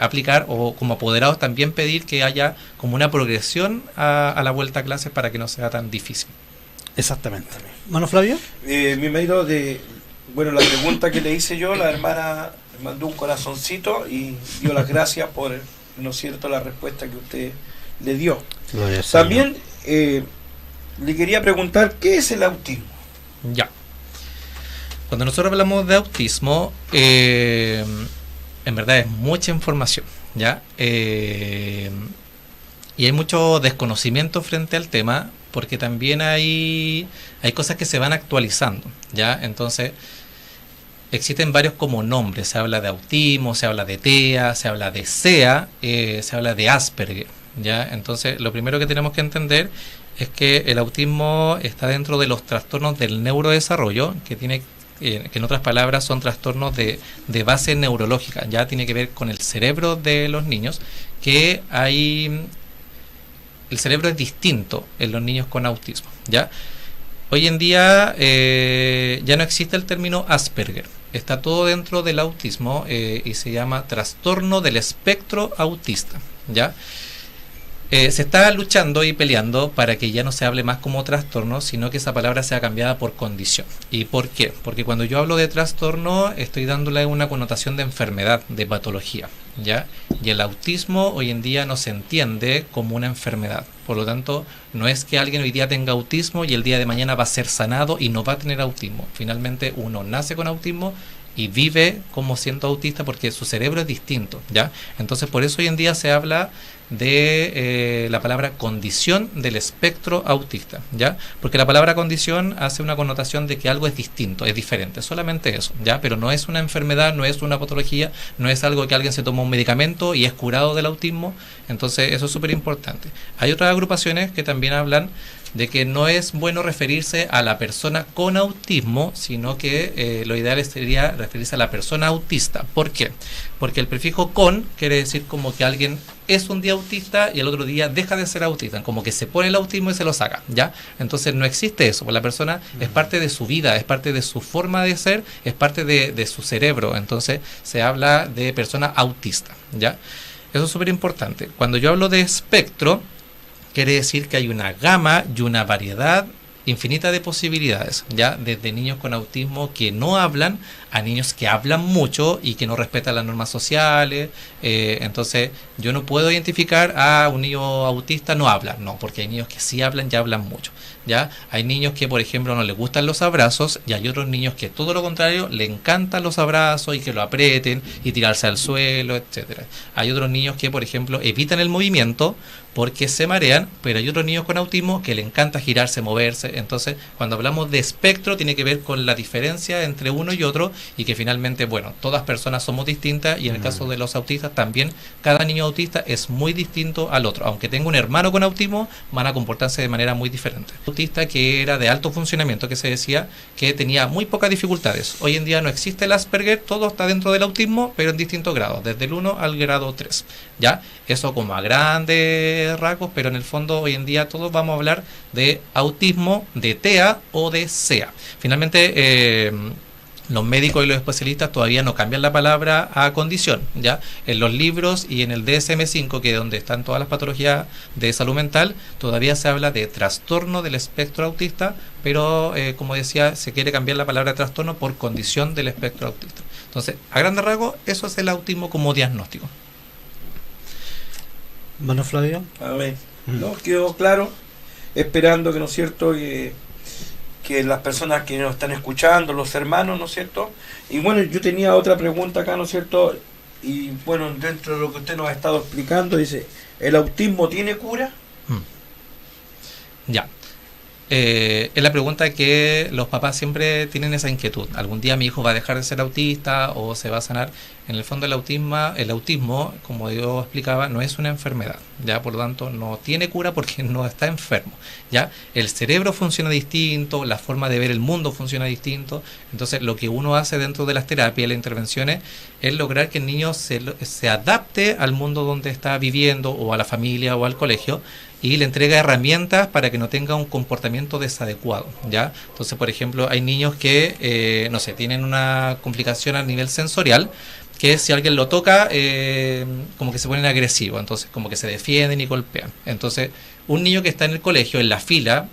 aplicar, o como apoderados también pedir que haya como una progresión a la vuelta a clases para que no sea tan difícil. Exactamente. ¿Mano Flavio? Mi marido, la pregunta que le hice yo, la hermana mandó un corazoncito y dio las gracias por, ¿no es cierto?, la respuesta que usted le dio. También le quería preguntar, ¿qué es el autismo? Ya. Cuando nosotros hablamos de autismo, en verdad es mucha información, ¿ya? Y hay mucho desconocimiento frente al tema, porque también hay cosas que se van actualizando, ¿ya? Entonces, existen varios como nombres. Se habla de autismo, se habla de TEA, se habla de SEA, se habla de Asperger, ¿ya? Entonces, lo primero que tenemos que entender es que el autismo está dentro de los trastornos del neurodesarrollo, que tiene que en otras palabras son trastornos de base neurológica, ya tiene que ver con el cerebro de los niños, que el cerebro es distinto en los niños con autismo, ¿ya? Hoy en día ya no existe el término Asperger, está todo dentro del autismo y se llama trastorno del espectro autista, ¿ya? Se está luchando y peleando para que ya no se hable más como trastorno, sino que esa palabra sea cambiada por condición. ¿Y por qué? Porque cuando yo hablo de trastorno estoy dándole una connotación de enfermedad, de patología, ¿ya? Y el autismo hoy en día no se entiende como una enfermedad. Por lo tanto, no es que alguien hoy día tenga autismo y el día de mañana va a ser sanado y no va a tener autismo. Finalmente uno nace con autismo y vive como siendo autista porque su cerebro es distinto, ¿ya? Entonces por eso hoy en día se habla de la palabra condición del espectro autista, ¿ya? Porque la palabra condición hace una connotación de que algo es distinto, es diferente, solamente eso, ¿ya? Pero no es una enfermedad, no es una patología, no es algo que alguien se toma un medicamento y es curado del autismo. Entonces eso es súper importante. Hay otras agrupaciones que también hablan de que no es bueno referirse a la persona con autismo, sino que lo ideal sería referirse a la persona autista. ¿Por qué? Porque el prefijo con quiere decir como que alguien es un día autista y el otro día deja de ser autista, como que se pone el autismo y se lo saca, ¿ya? Entonces no existe eso, porque la persona es parte de su vida, es parte de su forma de ser, es parte de su cerebro. Entonces se habla de persona autista, ¿ya? Eso es súper importante. Cuando yo hablo de espectro, quiere decir que hay una gama y una variedad infinita de posibilidades, ya desde niños con autismo que no hablan a niños que hablan mucho y que no respetan las normas sociales. Entonces yo no puedo identificar a un niño autista no habla, no, porque hay niños que sí hablan y hablan mucho, ya hay niños que por ejemplo no les gustan los abrazos y hay otros niños que todo lo contrario le encantan los abrazos y que lo aprieten y tirarse al suelo, etcétera. Hay otros niños que por ejemplo evitan el movimiento porque se marean, pero hay otros niños con autismo que le encanta girarse, moverse. Entonces cuando hablamos de espectro tiene que ver con la diferencia entre uno y otro, y que finalmente, bueno, todas personas somos distintas, y en el caso de los autistas también, cada niño autista es muy distinto al otro. Aunque tenga un hermano con autismo, van a comportarse de manera muy diferente. Autista que era de alto funcionamiento, que se decía que tenía muy pocas dificultades. Hoy en día no existe el Asperger, todo está dentro del autismo, pero en distintos grados, desde el 1 al grado 3, ¿ya? Eso como a grandes rasgos, pero en el fondo hoy en día todos vamos a hablar de autismo, de TEA o de SEA. Finalmente, los médicos y los especialistas todavía no cambian la palabra a condición, ¿ya? En los libros y en el DSM-5, que es donde están todas las patologías de salud mental, todavía se habla de trastorno del espectro autista, pero como decía, se quiere cambiar la palabra trastorno por condición del espectro autista. Entonces, a grandes rasgos, eso es el autismo como diagnóstico. Bueno, Flavio. A ver, no quedó claro, esperando que, ¿no es cierto?, que las personas que nos están escuchando, los hermanos, ¿no es cierto? Y bueno, yo tenía otra pregunta acá, ¿no es cierto? Y bueno, dentro de lo que usted nos ha estado explicando, dice, ¿el autismo tiene cura? Ya. Es la pregunta que los papás siempre tienen esa inquietud. ¿Algún día mi hijo va a dejar de ser autista o se va a sanar? En el fondo el autismo, como yo explicaba, no es una enfermedad, ¿ya? Por lo tanto, no tiene cura porque no está enfermo, ¿ya? El cerebro funciona distinto, la forma de ver el mundo funciona distinto. Entonces, lo que uno hace dentro de las terapias y las intervenciones es lograr que el niño se adapte al mundo donde está viviendo, o a la familia, o al colegio, y le entrega herramientas para que no tenga un comportamiento desadecuado, ¿ya? Entonces, por ejemplo, hay niños que, no sé, tienen una complicación a nivel sensorial, que si alguien lo toca, como que se ponen agresivos, entonces como que se defienden y golpean. Entonces, un niño que está en el colegio, en la fila,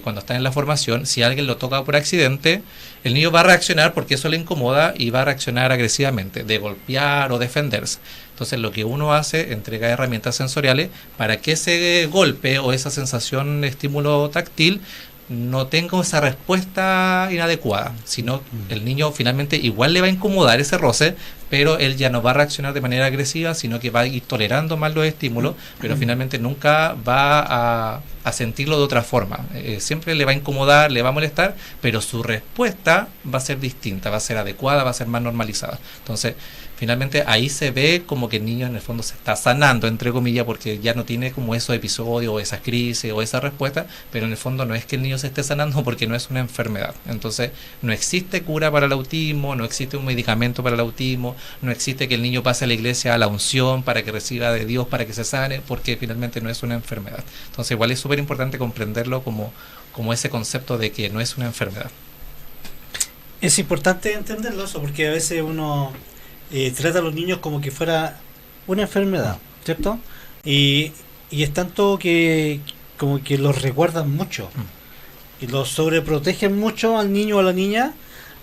cuando está en la formación, si alguien lo toca por accidente, el niño va a reaccionar porque eso le incomoda y va a reaccionar agresivamente, de golpear o defenderse. Entonces, lo que uno hace, entrega herramientas sensoriales para que ese golpe o esa sensación de estímulo táctil no tenga esa respuesta inadecuada, sino el niño finalmente igual le va a incomodar ese roce, pero él ya no va a reaccionar de manera agresiva, sino que va a ir tolerando más los estímulos, pero finalmente nunca va a sentirlo de otra forma. Siempre le va a incomodar, le va a molestar, pero su respuesta va a ser distinta, va a ser adecuada, va a ser más normalizada. Entonces, finalmente ahí se ve como que el niño en el fondo se está sanando, entre comillas, porque ya no tiene como esos episodios o esas crisis o esa respuesta, pero en el fondo no es que el niño se esté sanando porque no es una enfermedad. Entonces no existe cura para el autismo, no existe un medicamento para el autismo, no existe que el niño pase a la iglesia a la unción para que reciba de Dios para que se sane, porque finalmente no es una enfermedad. Entonces igual es súper importante comprenderlo como ese concepto de que no es una enfermedad. Es importante entenderlo eso, porque a veces uno trata a los niños como que fuera una enfermedad, ¿cierto? Y es tanto que como que los resguardan mucho y los sobreprotegen mucho al niño o a la niña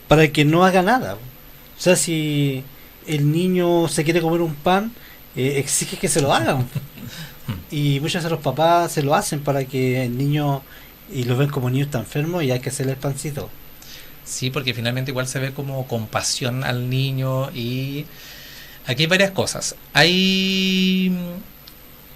para que no haga nada. O sea, si el niño se quiere comer un pan, exige que se lo hagan. Y muchas veces los papás se lo hacen para que el niño, y los ven como niño está enfermo y hay que hacerle el pancito. Sí, porque finalmente igual se ve como compasión al niño, y aquí hay varias cosas. Hay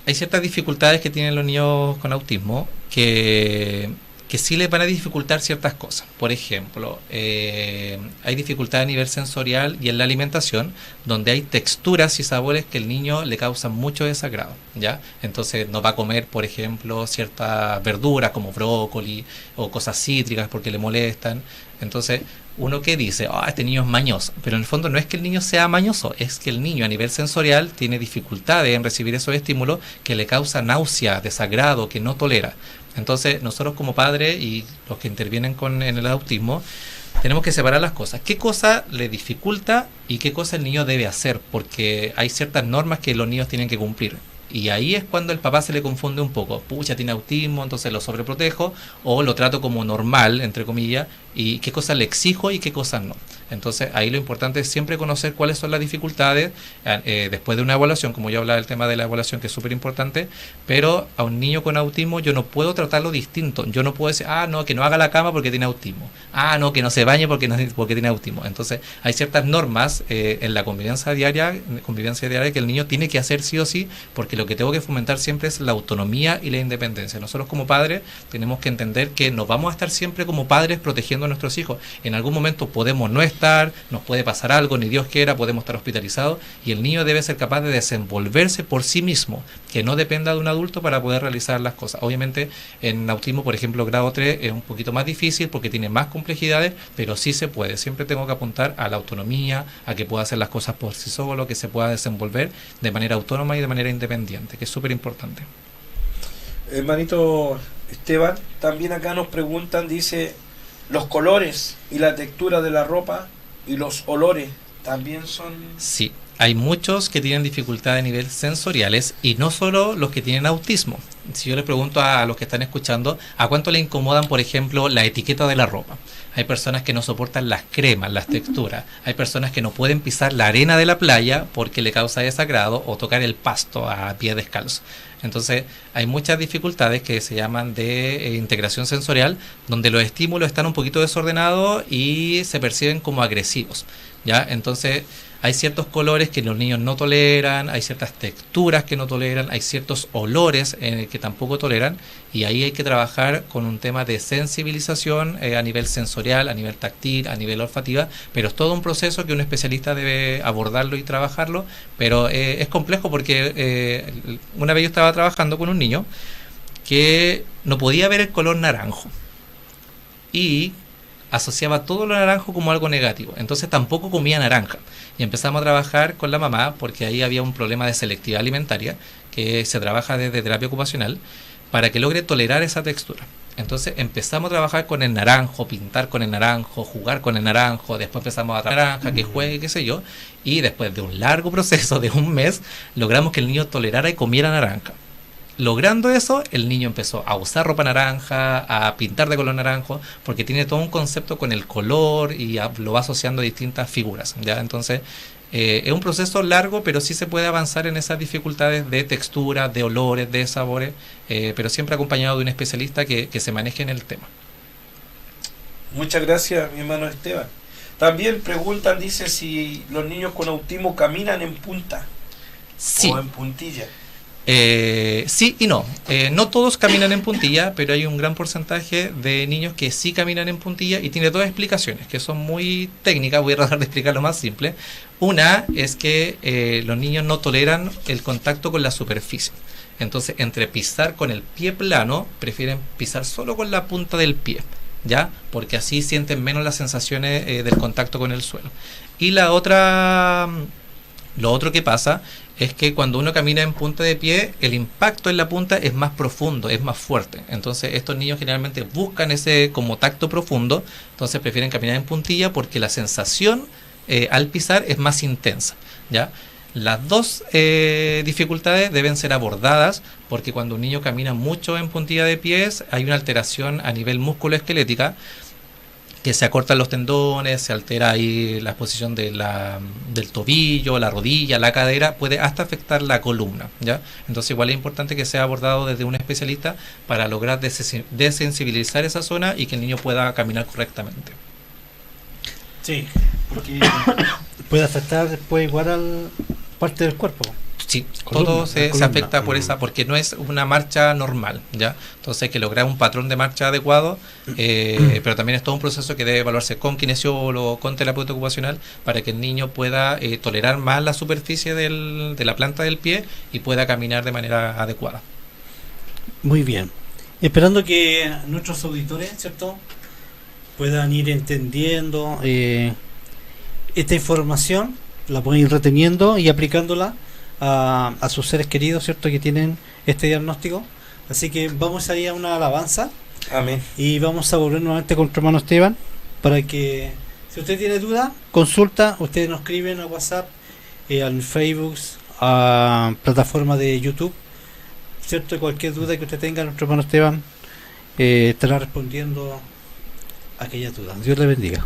ciertas dificultades que tienen los niños con autismo que sí les van a dificultar ciertas cosas. Por ejemplo, hay dificultad a nivel sensorial y en la alimentación, donde hay texturas y sabores que el niño le causan mucho desagrado, ¿ya? Entonces no va a comer, por ejemplo, ciertas verduras como brócoli o cosas cítricas porque le molestan. Entonces, uno que dice, este niño es mañoso, pero en el fondo no es que el niño sea mañoso, es que el niño a nivel sensorial tiene dificultades en recibir esos estímulos que le causan náusea, desagrado, que no tolera. Entonces, nosotros como padres y los que intervienen en el autismo, tenemos que separar las cosas. ¿Qué cosa le dificulta y qué cosa el niño debe hacer? Porque hay ciertas normas que los niños tienen que cumplir. Y ahí es cuando el papá se le confunde un poco. Pucha, tiene autismo, entonces lo sobreprotejo, o lo trato como normal, entre comillas, y qué cosas le exijo y qué cosas no. Entonces ahí lo importante es siempre conocer cuáles son las dificultades después de una evaluación, como yo hablaba del tema de la evaluación, que es súper importante, pero a un niño con autismo yo no puedo tratarlo distinto. Yo no puedo decir, no, que no haga la cama porque tiene autismo, no, que no se bañe porque tiene autismo. Entonces hay ciertas normas en la convivencia diaria que el niño tiene que hacer sí o sí, porque lo que tengo que fomentar siempre es la autonomía y la independencia. Nosotros como padres tenemos que entender que no vamos a estar siempre como padres protegiendo a nuestros hijos. En algún momento podemos no estar, nos puede pasar algo, ni Dios quiera, podemos estar hospitalizados, y el niño debe ser capaz de desenvolverse por sí mismo, que no dependa de un adulto para poder realizar las cosas. Obviamente en autismo, por ejemplo, grado 3 es un poquito más difícil porque tiene más complejidades, pero sí se puede. Siempre tengo que apuntar a la autonomía, a que pueda hacer las cosas por sí solo, que se pueda desenvolver de manera autónoma y de manera independiente, que es súper importante. Hermanito Esteban, también acá nos preguntan, dice, los colores y la textura de la ropa y los olores también son... Sí, hay muchos que tienen dificultad a nivel sensoriales, y no solo los que tienen autismo. Si yo les pregunto a los que están escuchando, ¿a cuánto le incomodan, por ejemplo, la etiqueta de la ropa? Hay personas que no soportan las cremas, las texturas. Hay personas que no pueden pisar la arena de la playa porque le causa desagrado, o tocar el pasto a pie descalzo. Entonces hay muchas dificultades que se llaman de integración sensorial, donde los estímulos están un poquito desordenados y se perciben como agresivos, ¿ya? Entonces hay ciertos colores que los niños no toleran, hay ciertas texturas que no toleran, hay ciertos olores que tampoco toleran, y ahí hay que trabajar con un tema de sensibilización a nivel sensorial, a nivel táctil, a nivel olfativa, pero es todo un proceso que un especialista debe abordarlo y trabajarlo, pero es complejo porque una vez yo estaba trabajando con un niño que no podía ver el color naranjo y asociaba todo lo naranjo como algo negativo, entonces tampoco comía naranja, y empezamos a trabajar con la mamá porque ahí había un problema de selectividad alimentaria que se trabaja desde terapia ocupacional para que logre tolerar esa textura. Entonces empezamos a trabajar con el naranjo, pintar con el naranjo, jugar con el naranjo, después empezamos a trabajar naranja, que juegue, qué sé yo, y después de un largo proceso de un mes logramos que el niño tolerara y comiera naranja. Logrando eso, el niño empezó a usar ropa naranja, a pintar de color naranjo, porque tiene todo un concepto con el color y lo va asociando a distintas figuras, ¿ya? Entonces, es un proceso largo, pero sí se puede avanzar en esas dificultades de textura, de olores, de sabores, pero siempre acompañado de un especialista que se maneje en el tema. Muchas gracias, mi hermano Esteban. También preguntan, dice, si los niños con autismo caminan en punta Sí. o en puntilla. Sí y no. No todos caminan en puntilla, pero hay un gran porcentaje de niños que sí caminan en puntilla y tiene dos explicaciones que son muy técnicas. Voy a tratar de explicar lo más simple. Una es que los niños no toleran el contacto con la superficie. Entonces, entre pisar con el pie plano, prefieren pisar solo con la punta del pie, ¿ya? Porque así sienten menos las sensaciones del contacto con el suelo. Y lo otro que pasa es que cuando uno camina en punta de pie, el impacto en la punta es más profundo, es más fuerte. Entonces estos niños generalmente buscan ese como tacto profundo, entonces prefieren caminar en puntilla porque la sensación al pisar es más intensa, ¿ya? Las dos dificultades deben ser abordadas porque cuando un niño camina mucho en puntilla de pies hay una alteración a nivel musculoesquelética, que se acortan los tendones, se altera ahí la posición del tobillo, la rodilla, la cadera, puede hasta afectar la columna, ¿ya? Entonces igual es importante que sea abordado desde un especialista para lograr desensibilizar esa zona y que el niño pueda caminar correctamente. Sí, porque puede afectar después igual al parte del cuerpo. Sí, Columna, todo la se columna. afecta por esa, porque no es una marcha normal, ¿ya? Entonces hay que lograr un patrón de marcha adecuado, pero también es todo un proceso que debe evaluarse con kinesiólogo, con terapeuta ocupacional, para que el niño pueda tolerar más la superficie de la planta del pie y pueda caminar de manera adecuada. Muy bien. Esperando que nuestros auditores, ¿cierto?, puedan ir entendiendo esta información, la pueden ir reteniendo y aplicándola a sus seres queridos, ¿cierto?, que tienen este diagnóstico. Así que vamos a ir a una alabanza. Amén. Y vamos a volver nuevamente con nuestro hermano Esteban para que, si usted tiene duda, consulta, ustedes nos escriben a WhatsApp, al Facebook, a plataforma de YouTube, ¿cierto? Cualquier duda que usted tenga, nuestro hermano Esteban estará respondiendo a aquellas dudas. Dios le bendiga.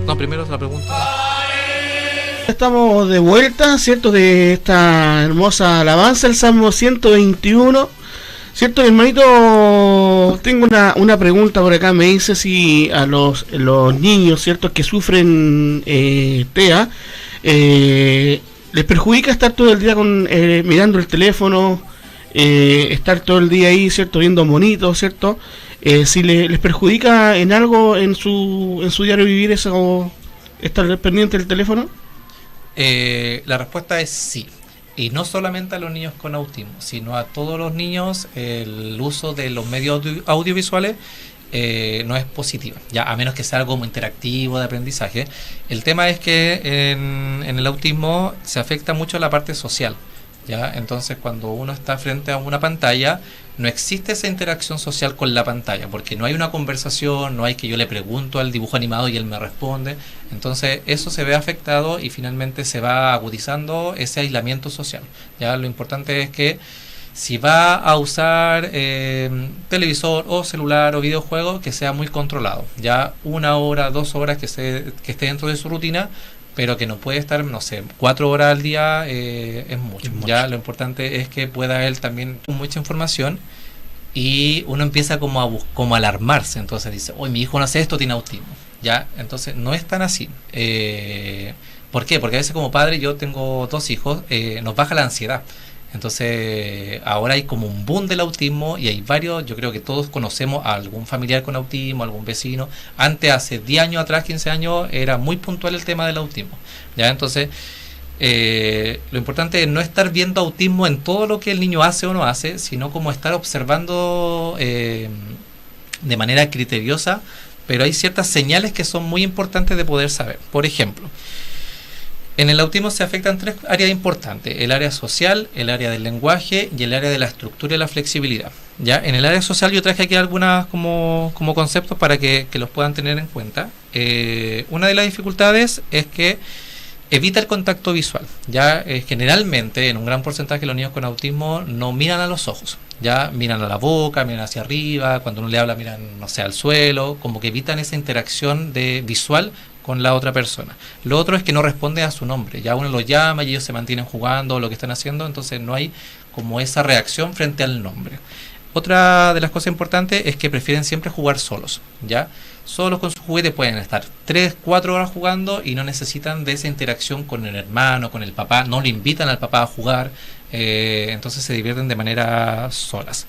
No, primero la pregunta. Estamos de vuelta, ¿cierto? De esta hermosa alabanza, el Salmo 121. ¿Cierto, hermanito? Tengo una pregunta por acá. Me dice si a los niños, ¿cierto?, que sufren TEA, les perjudica estar todo el día mirando el teléfono, estar todo el día ahí, ¿cierto?, viendo monitos, ¿cierto? Si les perjudica en algo en su diario vivir eso, estar pendiente del teléfono. La respuesta es sí. Y no solamente a los niños con autismo, sino a todos los niños. El uso de los medios audiovisuales no es positivo, ya a menos que sea algo como interactivo de aprendizaje. El tema es que en el autismo se afecta mucho la parte social, ya. Entonces, cuando uno está frente a una pantalla, no existe esa interacción social con la pantalla, porque no hay una conversación, no hay que yo le pregunto al dibujo animado y él me responde. Entonces eso se ve afectado y finalmente se va agudizando ese aislamiento social. Ya lo importante es que si va a usar televisor o celular o videojuego, que sea muy controlado. Ya 1 hora, 2 horas que esté dentro de su rutina, pero que no puede estar, no sé, 4 horas al día, es mucho. Ya lo importante es que pueda él también con mucha información, y uno empieza como a alarmarse. Entonces dice, hoy mi hijo no hace esto, tiene autismo. Ya, entonces no es tan así. ¿Por qué? Porque a veces como padre, yo tengo 2 hijos, nos baja la ansiedad. Entonces ahora hay como un boom del autismo y hay varios. Yo creo que todos conocemos a algún familiar con autismo, algún vecino. Antes, hace 10 años atrás, 15 años, era muy puntual el tema del autismo, ¿ya? Entonces lo importante es no estar viendo autismo en todo lo que el niño hace o no hace, sino como estar observando de manera criteriosa. Pero hay ciertas señales que son muy importantes de poder saber. Por ejemplo, en el autismo se afectan 3 áreas importantes: el área social, el área del lenguaje y el área de la estructura y la flexibilidad. Ya, en el área social yo traje aquí algunas como conceptos para que los puedan tener en cuenta. Una de las dificultades es que evita el contacto visual. Ya generalmente, en un gran porcentaje, los niños con autismo no miran a los ojos. Ya miran a la boca, miran hacia arriba. Cuando uno le habla, miran, no sé, al suelo. Como que evitan esa interacción visual con la otra persona. Lo otro es que no responde a su nombre. Ya uno los llama y ellos se mantienen jugando lo que están haciendo, entonces no hay como esa reacción frente al nombre. Otra de las cosas importantes es que prefieren siempre jugar solos, ¿ya? Solos con su juguete pueden estar 3-4 horas jugando y no necesitan de esa interacción con el hermano, con el papá. No le invitan al papá a jugar, entonces se divierten de manera solas.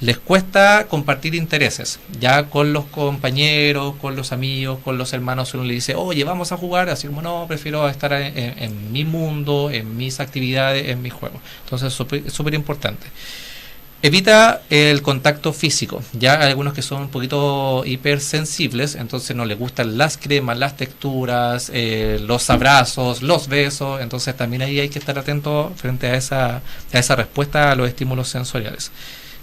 Les cuesta compartir intereses, ya con los compañeros, con los amigos, con los hermanos. Uno le dice, oye, vamos a jugar, así como no, prefiero estar en mi mundo, en mis actividades, en mis juegos. Entonces es súper importante. Evita el contacto físico. Ya hay algunos que son un poquito hipersensibles, entonces no les gustan las cremas, las texturas, los abrazos, los besos. Entonces también ahí hay que estar atento frente a esa respuesta a los estímulos sensoriales.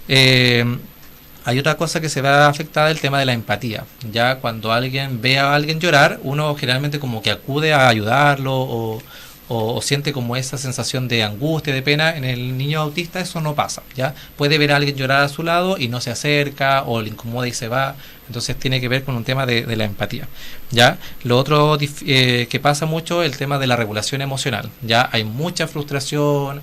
Hay otra cosa que se ve afectada, el tema de la empatía. Ya cuando alguien ve a alguien llorar, uno generalmente como que acude a ayudarlo o siente como esa sensación de angustia, de pena. En el niño autista eso no pasa, ¿ya? Puede ver a alguien llorar a su lado y no se acerca, o le incomoda y se va. Entonces tiene que ver con un tema de la empatía, ¿ya? Lo otro que pasa mucho, el tema de la regulación emocional. Ya hay mucha frustración,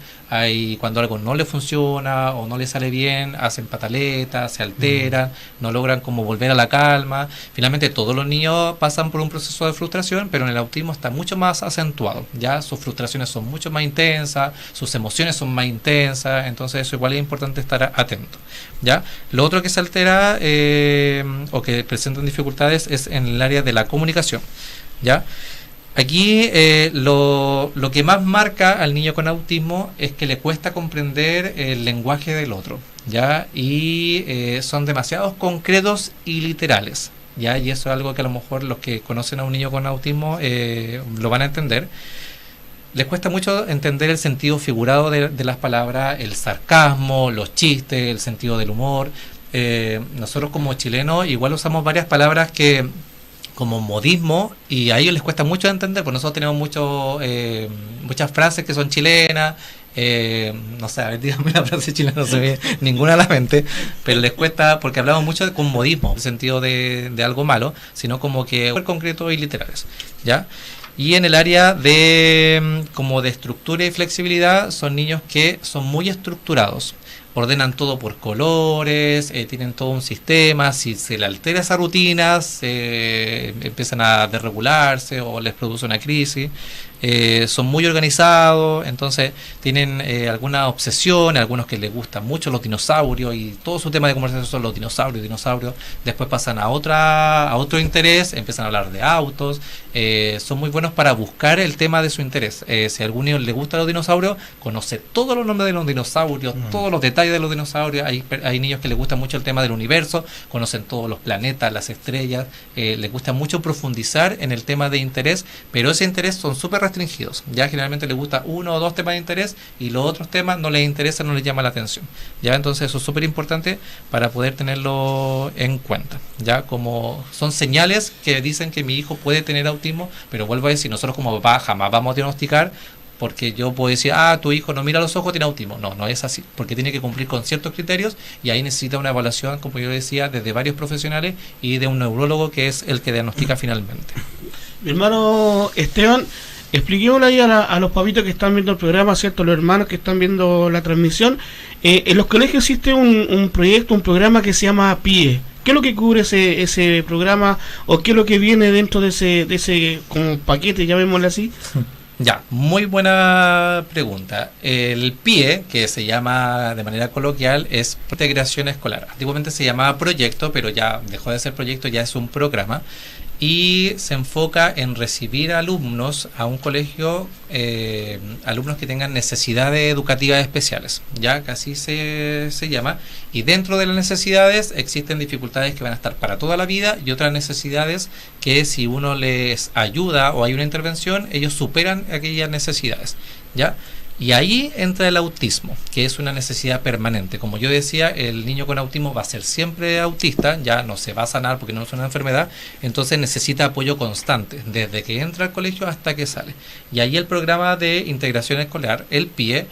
cuando algo no le funciona o no le sale bien, hacen pataletas, se alteran, no logran como volver a la calma. Finalmente todos los niños pasan por un proceso de frustración, pero en el autismo está mucho más acentuado, ya sus frustraciones son mucho más intensas, sus emociones son más intensas. Entonces eso igual es importante estar atento, ¿ya? Lo otro que se altera o que presentan dificultades es en el área de la comunicación, ¿ya? Aquí lo que más marca al niño con autismo es que le cuesta comprender el lenguaje del otro, ¿ya? Y son demasiados concretos y literales, ¿ya? Y eso es algo que a lo mejor los que conocen a un niño con autismo lo van a entender. Les cuesta mucho entender el sentido figurado de las palabras, el sarcasmo, los chistes, el sentido del humor. Nosotros como chilenos igual usamos varias palabras que como modismo, y a ellos les cuesta mucho entender, porque nosotros tenemos muchas frases que son chilenas, no sé, a ver, dígame la frase chilena, no se me viene ninguna a la mente, pero les cuesta, porque hablamos mucho con modismo, en el sentido de algo malo, sino como que súper concretos y literales, ¿ya? Y en el área de como de estructura y flexibilidad, son niños que son muy estructurados, ordenan todo por colores, tienen todo un sistema. Si se le altera esa rutina, empiezan a desregularse o les produce una crisis. Son muy organizados, entonces tienen alguna obsesión, algunos que les gustan mucho los dinosaurios y todo su tema de conversación son los dinosaurios, después pasan a otro interés, empiezan a hablar de autos, son muy buenos para buscar el tema de su interés. Si a algún niño le gusta los dinosaurios, conoce todos los nombres de los dinosaurios, todos los detalles de los dinosaurios. Hay niños que les gusta mucho el tema del universo, conocen todos los planetas, las estrellas, les gusta mucho profundizar en el tema de interés, pero ese interés son súper restringidos. Ya generalmente les gusta 1 o 2 temas de interés y los otros temas no les interesan, no les llama la atención. Ya, entonces eso es súper importante para poder tenerlo en cuenta. Ya, como son señales que dicen que mi hijo puede tener autismo, pero vuelvo a decir, nosotros como papá jamás vamos a diagnosticar, porque yo puedo decir, tu hijo no mira los ojos, tiene autismo. No es así, porque tiene que cumplir con ciertos criterios y ahí necesita una evaluación, como yo decía, desde varios profesionales y de un neurólogo que es el que diagnostica finalmente. Mi hermano Esteban, expliquémosle ahí a los papitos que están viendo el programa, ¿cierto? Los hermanos que están viendo la transmisión. En los colegios existe un proyecto, un programa que se llama PIE. ¿Qué es lo que cubre ese programa o qué es lo que viene dentro de ese como paquete, llamémosle así? Ya, muy buena pregunta. El PIE, que se llama de manera coloquial, es Integración Escolar. Antiguamente se llamaba proyecto, pero ya dejó de ser proyecto, ya es un programa. Y se enfoca en recibir alumnos a un colegio, alumnos que tengan necesidades educativas especiales, ya que así se llama, y dentro de las necesidades existen dificultades que van a estar para toda la vida y otras necesidades que si uno les ayuda o hay una intervención, ellos superan aquellas necesidades, ¿ya? Y ahí entra el autismo, que es una necesidad permanente. Como yo decía, el niño con autismo va a ser siempre autista, ya no se va a sanar porque no es una enfermedad, entonces necesita apoyo constante, desde que entra al colegio hasta que sale. Y ahí el programa de integración escolar, el PIE,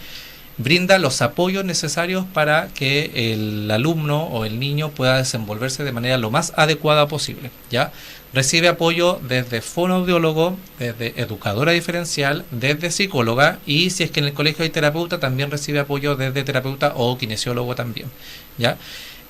brinda los apoyos necesarios para que el alumno o el niño pueda desenvolverse de manera lo más adecuada posible, ¿ya? Recibe apoyo desde fonoaudiólogo, desde educadora diferencial, desde psicóloga, y si es que en el colegio hay terapeuta, también recibe apoyo desde terapeuta o kinesiólogo también, ¿ya?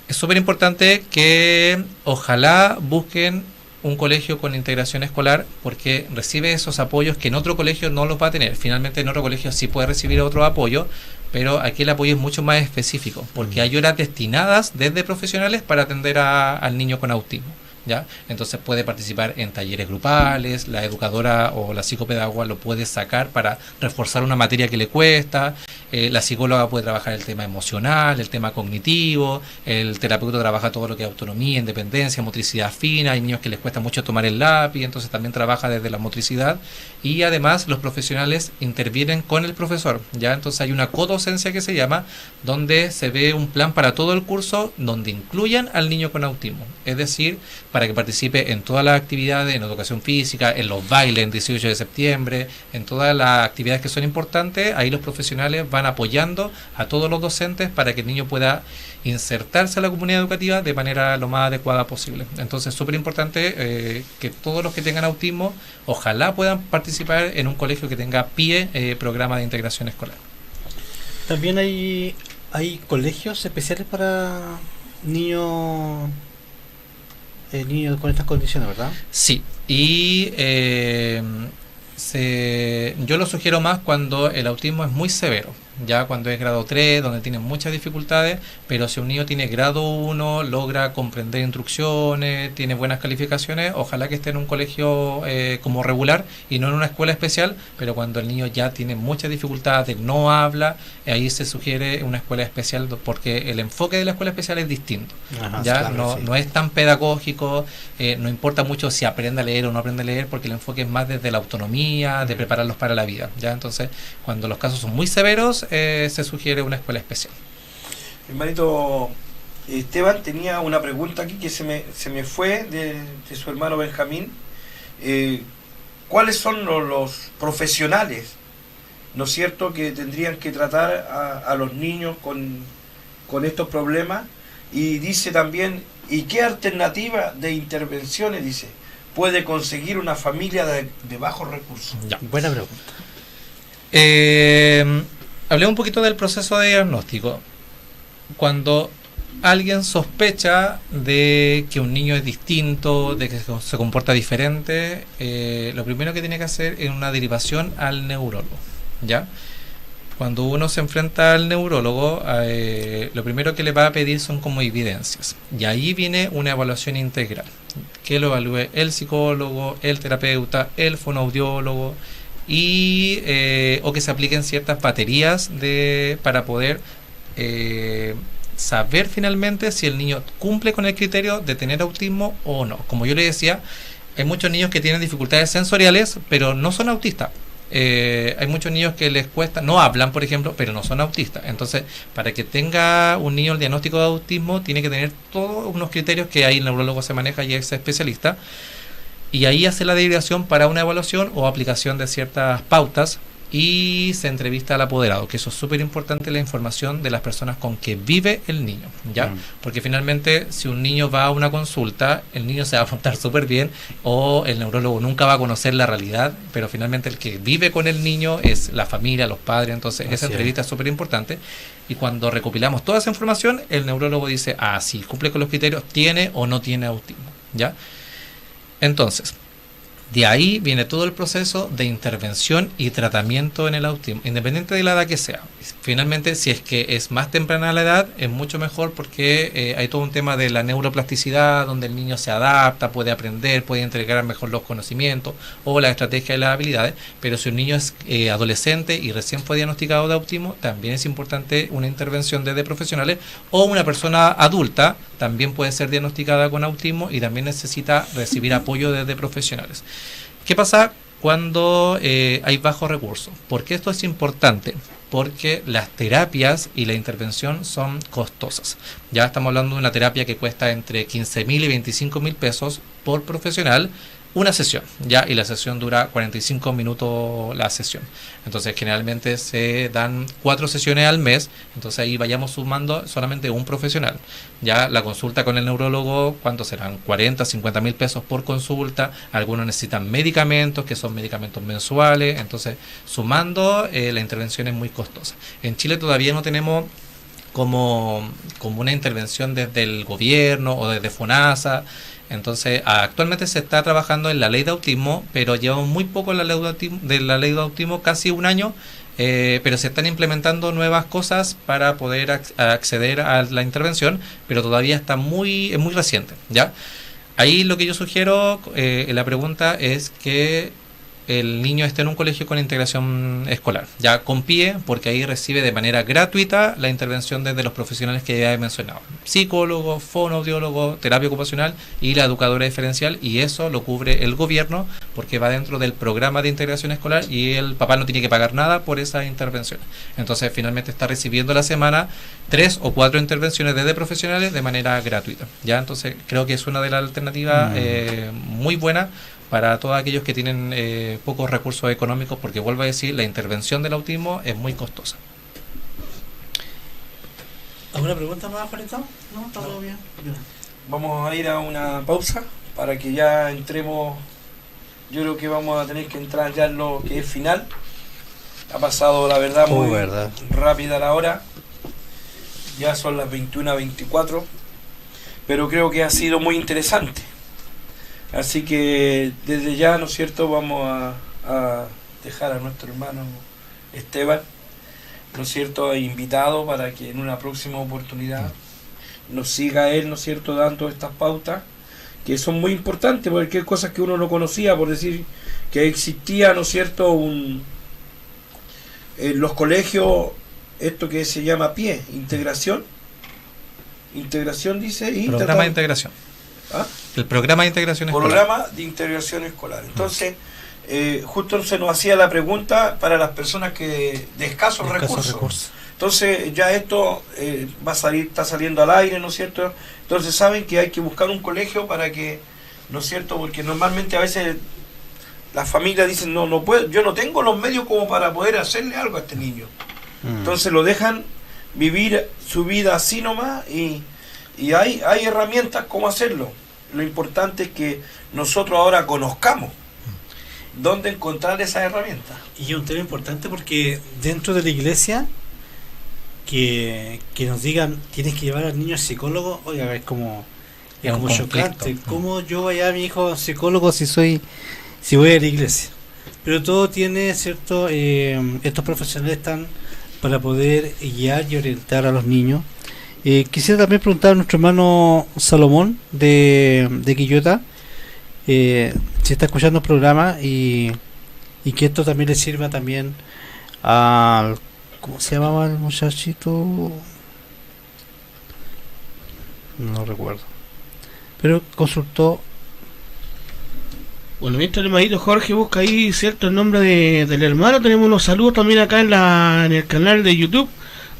Es súper importante que ojalá busquen un colegio con integración escolar, porque recibe esos apoyos que en otro colegio no los va a tener. Finalmente en otro colegio sí puede recibir otro apoyo, pero aquí el apoyo es mucho más específico, porque hay horas destinadas desde profesionales para atender al niño con autismo, ¿ya? Entonces puede participar en talleres grupales, la educadora o la psicopedagoga lo puede sacar para reforzar una materia que le cuesta, la psicóloga puede trabajar el tema emocional, el tema cognitivo, el terapeuta trabaja todo lo que es autonomía, independencia, motricidad fina. Hay niños que les cuesta mucho tomar el lápiz, entonces también trabaja desde la motricidad, y además los profesionales intervienen con el profesor, ¿ya? Entonces hay una codocencia que se llama, donde se ve un plan para todo el curso donde incluyan al niño con autismo, es decir, para que participe en todas las actividades, en educación física, en los bailes en 18 de septiembre, en todas las actividades que son importantes. Ahí los profesionales van apoyando a todos los docentes para que el niño pueda insertarse a la comunidad educativa de manera lo más adecuada posible. Entonces es súper importante que todos los que tengan autismo ojalá puedan participar en un colegio que tenga PIE, programa de integración escolar. También hay colegios especiales para niños con estas condiciones, ¿verdad? Sí, y yo lo sugiero más cuando el autismo es muy severo, ya cuando es grado 3, donde tiene muchas dificultades, pero si un niño tiene grado 1, logra comprender instrucciones, tiene buenas calificaciones, ojalá que esté en un colegio como regular y no en una escuela especial, pero cuando el niño ya tiene muchas dificultades, no habla, ahí se sugiere una escuela especial, porque el enfoque de la escuela especial es distinto. Ajá, ya claro, no es tan pedagógico, no importa mucho si aprende a leer o no aprende a leer, porque el enfoque es más desde la autonomía, de prepararlos para la vida, ya. Entonces cuando los casos son muy severos, se sugiere una escuela especial. Hermanito Esteban tenía una pregunta aquí que se me fue de su hermano Benjamín. ¿Cuáles son los profesionales ¿no es cierto?, que tendrían que tratar a los niños con estos problemas. Y dice también, ¿y qué alternativa de intervenciones, dice, puede conseguir una familia de bajos recursos? Ya, buena pregunta. Hablé un poquito del proceso de diagnóstico. Cuando alguien sospecha de que un niño es distinto, de que se comporta diferente, lo primero que tiene que hacer es una derivación al neurólogo, ¿ya? Cuando uno se enfrenta al neurólogo, lo primero que le va a pedir son como evidencias. Y ahí viene una evaluación integral, que lo evalúe el psicólogo, el terapeuta, el fonoaudiólogo, y o que se apliquen ciertas baterías para poder saber finalmente si el niño cumple con el criterio de tener autismo o no. Como yo le decía, hay muchos niños que tienen dificultades sensoriales, pero no son autistas. Hay muchos niños que les cuesta, no hablan, por ejemplo, pero no son autistas. Entonces, para que tenga un niño el diagnóstico de autismo, tiene que tener todos unos criterios que ahí el neurólogo se maneja y es especialista. Y ahí hace la derivación para una evaluación o aplicación de ciertas pautas, y se entrevista al apoderado, que eso es súper importante, la información de las personas con que vive el niño, ¿ya? Porque finalmente, si un niño va a una consulta, el niño se va a portar súper bien, o el neurólogo nunca va a conocer la realidad, pero finalmente el que vive con el niño es la familia, los padres. Entonces esa entrevista es súper importante, y cuando recopilamos toda esa información, el neurólogo dice, sí, cumple con los criterios, tiene o no tiene autismo, ¿ya? Entonces, de ahí viene todo el proceso de intervención y tratamiento en el autismo, independiente de la edad que sea. Finalmente, si es que es más temprana la edad, es mucho mejor, porque hay todo un tema de la neuroplasticidad, donde el niño se adapta, puede aprender, puede integrar mejor los conocimientos o la estrategia y las habilidades. Pero si un niño es adolescente y recién fue diagnosticado de autismo, también es importante una intervención desde profesionales, o una persona adulta también puede ser diagnosticada con autismo y también necesita recibir apoyo desde profesionales. ¿Qué pasa cuando hay bajos recursos? ¿Por qué esto es importante? Porque las terapias y la intervención son costosas. Ya estamos hablando de una terapia que cuesta entre 15.000 y 25.000 pesos por profesional, una sesión, ya, y la sesión dura 45 minutos la sesión. Entonces generalmente se dan 4 sesiones al mes, entonces ahí vayamos sumando solamente un profesional. Ya la consulta con el neurólogo, ¿cuánto serán? 40, 50.000 pesos por consulta. Algunos necesitan medicamentos, que son medicamentos mensuales. Entonces, sumando, la intervención es muy costosa. En Chile todavía no tenemos como una intervención desde el gobierno o desde FONASA. Entonces, actualmente se está trabajando en la ley de autismo, pero llevamos muy poco en la ley de autismo, casi un año, pero se están implementando nuevas cosas para poder acceder a la intervención, pero todavía está muy reciente, ¿ya? Ahí lo que yo sugiero en la pregunta es que el niño esté en un colegio con integración escolar, ya con PIE, porque ahí recibe de manera gratuita la intervención desde los profesionales que ya he mencionado: psicólogo, fonoaudiólogo, terapia ocupacional y la educadora diferencial, y eso lo cubre el gobierno porque va dentro del programa de integración escolar y el papá no tiene que pagar nada por esa intervención. Entonces finalmente está recibiendo a la semana 3 o 4 intervenciones desde profesionales de manera gratuita, ya. Entonces creo que es una de las alternativas muy buenas para todos aquellos que tienen pocos recursos económicos, porque vuelvo a decir, la intervención del autismo es muy costosa. ¿Alguna pregunta más, Juanito? No, está todo bien. Vamos a ir a una pausa para que ya entremos. Yo creo que vamos a tener que entrar ya en lo que es final. Ha pasado, la verdad, muy rápida la hora. Ya son las 21:24, pero creo que ha sido muy interesante. Así que desde ya, ¿no es cierto?, vamos a dejar a nuestro hermano Esteban, ¿no es cierto?, invitado para que en una próxima oportunidad nos siga él, ¿no es cierto?, dando estas pautas que son muy importantes, porque hay cosas que uno no conocía, por decir que existía, ¿no es cierto?, en los colegios, esto que se llama PIE, integración dice, y programa de integración. El programa de integración escolar. Programa de integración escolar. Entonces, justo se nos hacía la pregunta para las personas que de escasos recursos. Entonces, ya esto está saliendo al aire, ¿no es cierto? Entonces, saben que hay que buscar un colegio para que, ¿no es cierto? Porque normalmente a veces las familias dicen, no puedo, yo no tengo los medios como para poder hacerle algo a este niño. Entonces lo dejan vivir su vida así nomás y hay herramientas como hacerlo. Lo importante es que nosotros ahora conozcamos dónde encontrar esas herramientas. Y es un tema importante porque dentro de la iglesia que nos digan tienes que llevar al niño al psicólogo, oiga, es como chocante. ¿Cómo yo voy a llevar a mi hijo al psicólogo si voy a la iglesia? Pero todo tiene, ¿cierto? Estos profesionales están para poder guiar y orientar a los niños. Quisiera también preguntar a nuestro hermano Salomón de Quillota si está escuchando el programa y que esto también le sirva también al... ¿Cómo se llamaba el muchachito? No recuerdo. Pero consultó. Bueno, mientras el hermanito Jorge busca ahí, cierto, el nombre del hermano, tenemos unos saludos también acá en el canal de YouTube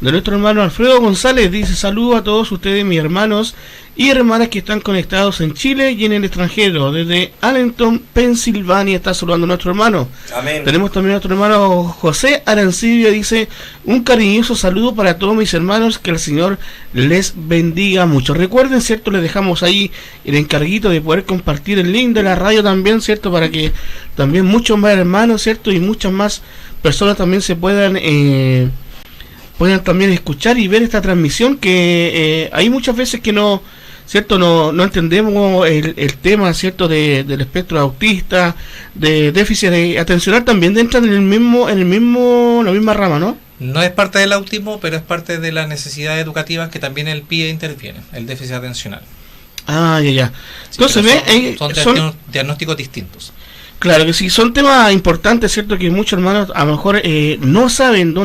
de nuestro hermano Alfredo González. Dice: saludos a todos ustedes, mis hermanos y hermanas que están conectados en Chile y en el extranjero. Desde Allentown, Pensilvania, está saludando a nuestro hermano. Amén. Tenemos también a nuestro hermano José Arancibia. Dice: un cariñoso saludo para todos mis hermanos, que el Señor les bendiga mucho. Recuerden, cierto, les dejamos ahí el encarguito de poder compartir el link de la radio también, cierto, para que también muchos más hermanos, cierto, y muchas más personas también se puedan también escuchar y ver esta transmisión, que hay muchas veces que no entendemos el tema, cierto, del espectro autista, de déficit atencional, también entran en la misma rama, ¿no? No es parte del autismo, pero es parte de las necesidades educativas que también el PIE interviene, el déficit atencional. Ah, ya. Sí, entonces son diagnósticos distintos. Claro que sí, son temas importantes, cierto, que muchos hermanos a lo mejor no saben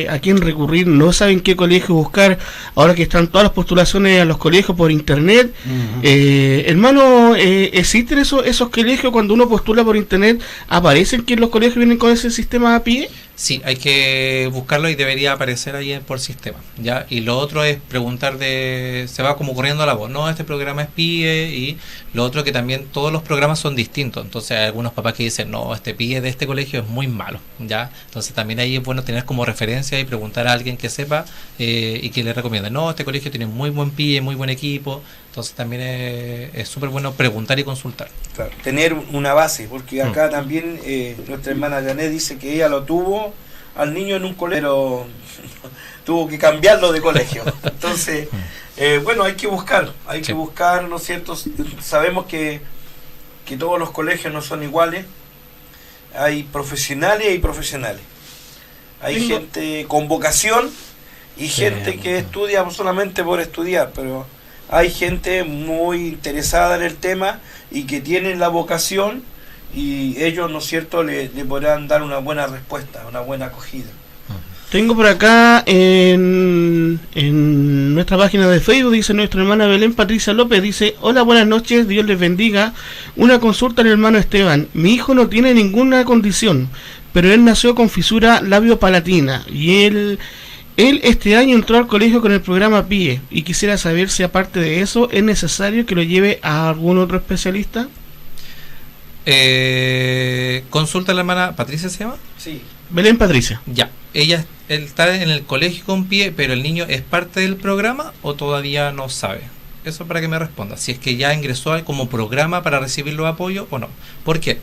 a quién recurrir, no saben qué colegio buscar, ahora que están todas las postulaciones a los colegios por internet. Hermano, ¿existen esos colegios cuando uno postula por internet? ¿Aparecen que los colegios vienen con ese sistema a pie? Sí, hay que buscarlo y debería aparecer ahí por sistema, ¿ya? Y lo otro es preguntar se va como corriendo la voz, no, este programa es PIE, y lo otro que también todos los programas son distintos, entonces hay algunos papás que dicen, no, este PIE de este colegio es muy malo, ¿ya? Entonces también ahí es bueno tener como referencia y preguntar a alguien que sepa y que le recomiende, no, este colegio tiene muy buen PIE, muy buen equipo, entonces también es súper bueno preguntar y consultar. Claro, tener una base, porque acá también nuestra hermana Janet dice que ella lo tuvo al niño en un colegio, pero tuvo que cambiarlo de colegio. Entonces, bueno, hay que buscar, ¿no es cierto? Sabemos que todos los colegios no son iguales, hay profesionales y hay profesionales. Hay gente con vocación y gente que estudia solamente por estudiar, pero hay gente muy interesada en el tema y que tienen la vocación, y ellos, ¿no es cierto?, le podrán dar una buena respuesta, una buena acogida. Tengo por acá en nuestra página de Facebook, dice nuestra hermana Belén Patricia López, dice: hola, buenas noches, Dios les bendiga. Una consulta al hermano Esteban. Mi hijo no tiene ninguna condición, pero él nació con fisura labiopalatina y él este año entró al colegio con el programa PIE, y quisiera saber si aparte de eso es necesario que lo lleve a algún otro especialista. Consulta a la hermana Patricia, ¿se llama? Sí. Belén Patricia. Ya. Él está en el colegio con PIE, pero el niño es parte del programa o todavía no sabe. Eso para que me responda. Si es que ya ingresó como programa para recibir los apoyos o no. ¿Por qué?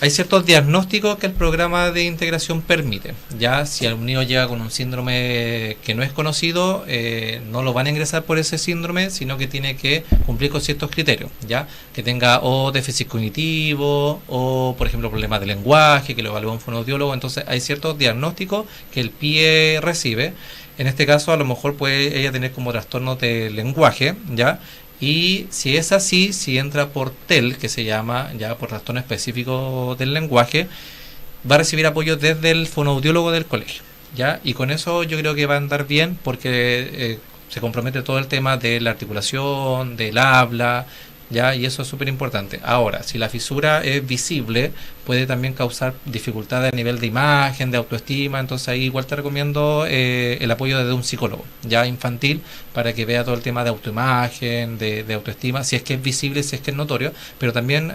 Hay ciertos diagnósticos que el programa de integración permite. Ya si un niño llega con un síndrome que no es conocido, no lo van a ingresar por ese síndrome, sino que tiene que cumplir con ciertos criterios, ya que tenga o déficit cognitivo o, por ejemplo, problemas de lenguaje, que lo evalúa un fonoaudiólogo. Entonces hay ciertos diagnósticos que el PIE recibe. En este caso, a lo mejor puede ella tener como trastorno de lenguaje, ya. Y si es así, si entra por TEL, que se llama ya por trastorno específico del lenguaje, va a recibir apoyo desde el fonoaudiólogo del colegio, ¿ya? Y con eso yo creo que va a andar bien, porque se compromete todo el tema de la articulación, del habla, ¿ya? Y eso es súper importante. Ahora, si la fisura es visible, puede también causar dificultades a nivel de imagen, de autoestima, entonces ahí igual te recomiendo el apoyo de un psicólogo, ya infantil, para que vea todo el tema de autoimagen, de autoestima, si es que es visible, si es que es notorio, pero también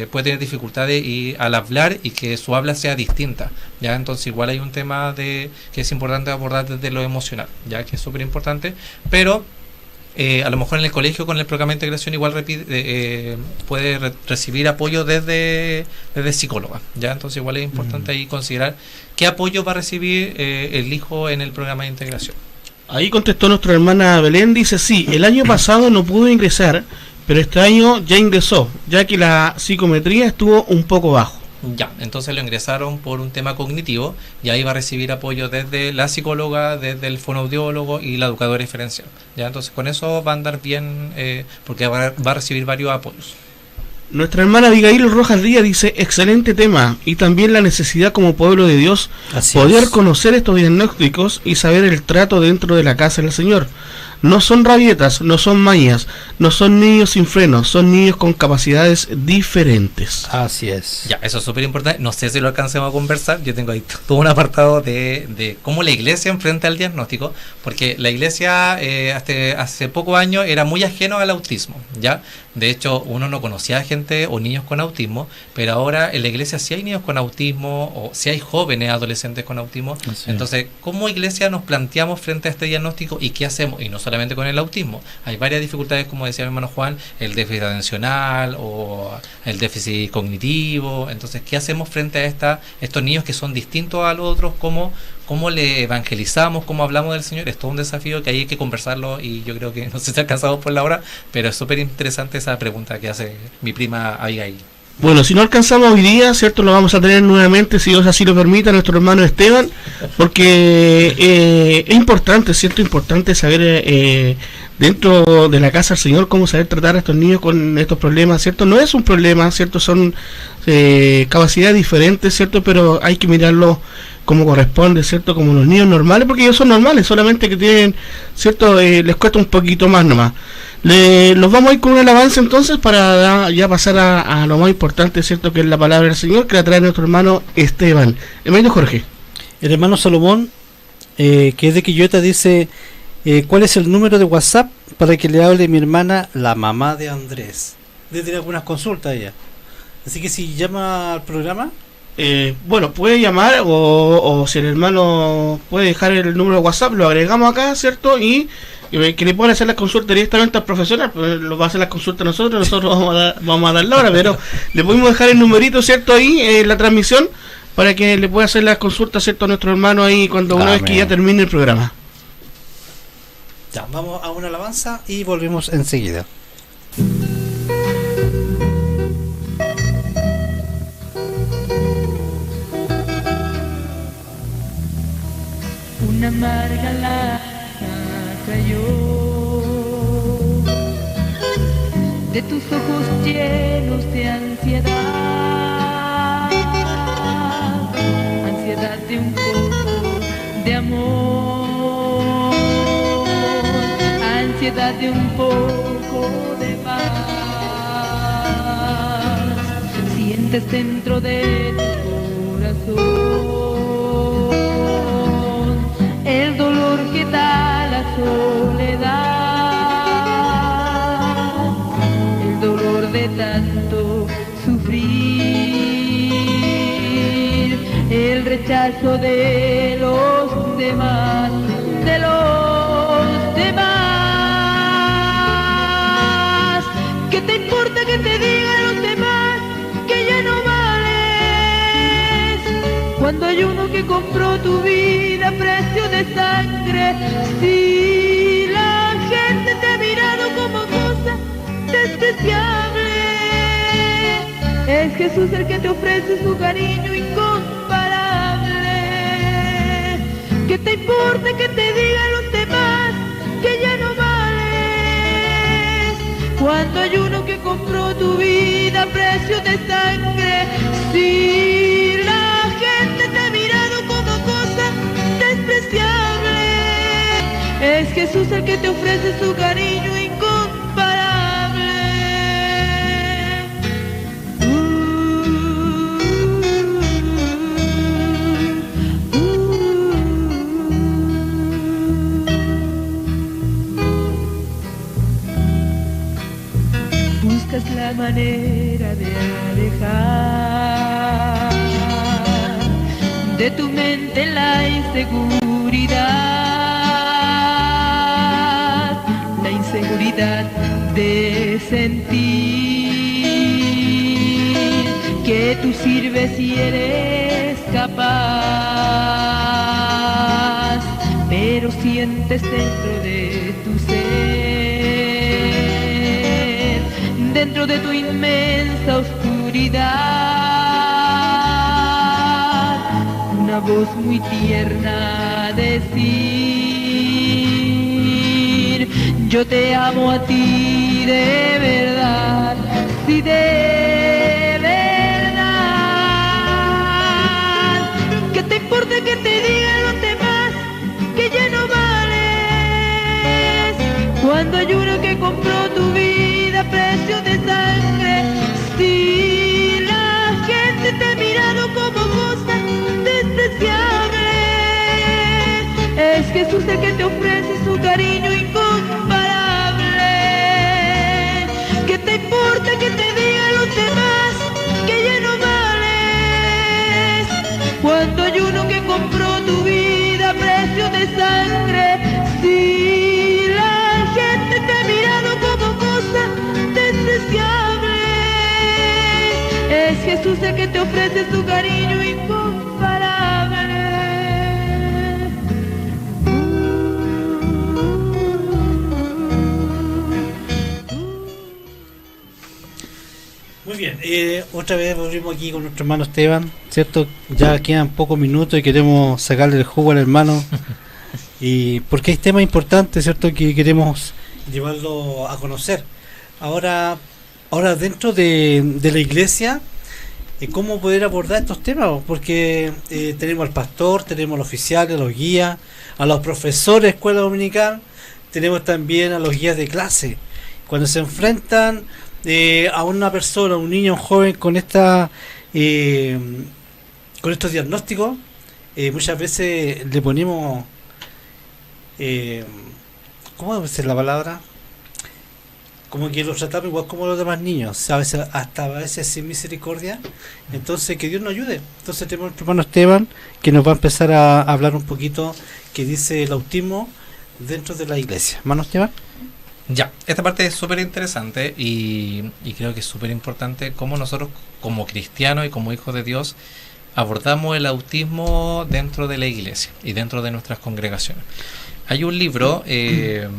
puede tener dificultades al hablar y que su habla sea distinta, ya. Entonces igual hay un tema que es importante abordar desde lo emocional, ya, que es súper importante, pero a lo mejor en el colegio con el programa de integración igual puede recibir apoyo desde psicóloga, ya. Entonces igual es importante ahí considerar qué apoyo va a recibir el hijo en el programa de integración. Ahí contestó nuestra hermana Belén, dice: sí, el año pasado no pudo ingresar, pero este año ya ingresó, ya que la psicometría estuvo un poco bajo. Ya, entonces lo ingresaron por un tema cognitivo y ahí va a recibir apoyo desde la psicóloga, desde el fonoaudiólogo y la educadora diferencial. Ya, entonces con eso va a andar bien, porque va a recibir varios apoyos. Nuestra hermana Abigail Rojas Díaz dice: excelente tema, y también la necesidad como pueblo de Dios poder conocer estos diagnósticos y saber el trato dentro de la casa del Señor. No son rabietas, no son mañas, no son niños sin frenos, son niños con capacidades diferentes. Así es. Ya, eso es súper importante. No sé si lo alcancemos a conversar. Yo tengo ahí todo un apartado de cómo la iglesia enfrenta el diagnóstico, porque la iglesia hace pocos años era muy ajeno al autismo, ¿ya? De hecho, uno no conocía a gente o niños con autismo, pero ahora en la iglesia sí hay niños con autismo o sí hay jóvenes adolescentes con autismo. Sí. Entonces, ¿cómo iglesia nos planteamos frente a este diagnóstico y qué hacemos? Y no solamente con el autismo, hay varias dificultades, como decía mi hermano Juan, el déficit atencional o el déficit cognitivo. Entonces, ¿qué hacemos frente a estos niños que son distintos a los otros? ¿Cómo le evangelizamos? ¿Cómo hablamos del Señor? Es todo un desafío que hay que conversarlo, y yo creo que no sé si alcanzamos por la hora, pero es súper interesante esa pregunta que hace mi prima Abigail. Bueno, si no alcanzamos hoy día, ¿cierto? Lo vamos a tener nuevamente, si Dios así lo permite, a nuestro hermano Esteban, porque es importante, ¿cierto? Importante saber dentro de la casa del Señor cómo saber tratar a estos niños con estos problemas, ¿cierto? No es un problema, ¿cierto? Son capacidades diferentes, ¿cierto? Pero hay que mirarlo como corresponde, ¿cierto? Como los niños normales, porque ellos son normales, solamente que tienen, ¿cierto? Les cuesta un poquito más nomás. Los vamos a ir con un alabanza entonces para ya pasar a lo más importante, ¿cierto? Que es la palabra del Señor, que la trae nuestro hermano Esteban. Hermano Jorge. El hermano Salomón, que es de Quillota, dice: ¿cuál es el número de WhatsApp para que le hable mi hermana, la mamá de Andrés? Debe tener algunas consultas ella. Así que si llama al programa... bueno, puede llamar o si el hermano puede dejar el número de WhatsApp, lo agregamos acá, ¿cierto? Y que le puedan hacer las consultas directamente al profesional, pues lo va a hacer las consultas nosotros vamos a dar la hora, pero le podemos dejar el numerito, ¿cierto? Ahí en la transmisión, para que le pueda hacer las consultas, ¿cierto? A nuestro hermano ahí cuando una vez que ya termine el programa. Ya, vamos a una alabanza y volvemos enseguida. Una amarga lágrima cayó de tus ojos llenos de ansiedad, ansiedad de un poco de amor, ansiedad de un poco de paz. Sientes dentro de tu corazón el dolor que da la soledad, el dolor de tanto sufrir, el rechazo de los demás, de los demás. ¿Qué te importa que te digan los demás que ya no vales? Cuando hay uno que compró tu vida a precio de sangre, si la gente te ha mirado como cosa despreciable, es Jesús el que te ofrece su cariño incomparable. ¿Qué te importa que te digan los demás que ya no vales? Cuando hay uno que compró tu vida a precio de sangre, si la gente te ha mirado como cosa despreciable, es Jesús el que te ofrece su cariño incomparable. de tu mente la inseguridad de sentir que tú sirves y eres capaz, pero sientes dentro de tu ser, dentro de tu inmensa oscuridad, una voz muy tierna decir: yo te amo a ti de verdad, sí, de verdad. ¿Qué te importa que te digan los demás que ya no vales? Cuando hay uno que compró tu vida a precio de sangre, si la gente te ha mirado como cosa despreciable, es Jesús el que te ofrece su cariño incomparable. ¿Qué te importa que te digan los demás que ya no vales? Cuando hay uno que compró tu vida a precio de sangre, si la gente te ha mirado como cosa despreciable, es Jesús el que te ofrece su cariño incomparable. Muy bien, otra vez volvimos aquí con nuestro hermano Esteban, ¿cierto? Ya quedan pocos minutos y queremos sacarle el jugo al hermano, y porque hay temas importantes, ¿cierto?, que queremos llevarlo a conocer. Ahora dentro de la iglesia, ¿cómo poder abordar estos temas? Porque tenemos al pastor, tenemos al oficial, a los guías, a los profesores de escuela dominical, tenemos también a los guías de clase. Cuando se enfrentan a una persona, un niño, un joven con estos diagnósticos, muchas veces le ponemos ¿cómo debe ser la palabra? Como que los tratamos igual como los demás niños, a veces sin misericordia. Entonces que Dios nos ayude. Entonces tenemos a nuestro hermano Esteban, que nos va a empezar a hablar un poquito que dice el autismo dentro de la iglesia. Hermano Esteban. Ya, esta parte es súper interesante y creo que es súper importante cómo nosotros como cristianos y como hijos de Dios abordamos el autismo dentro de la iglesia y dentro de nuestras congregaciones. Hay un libro que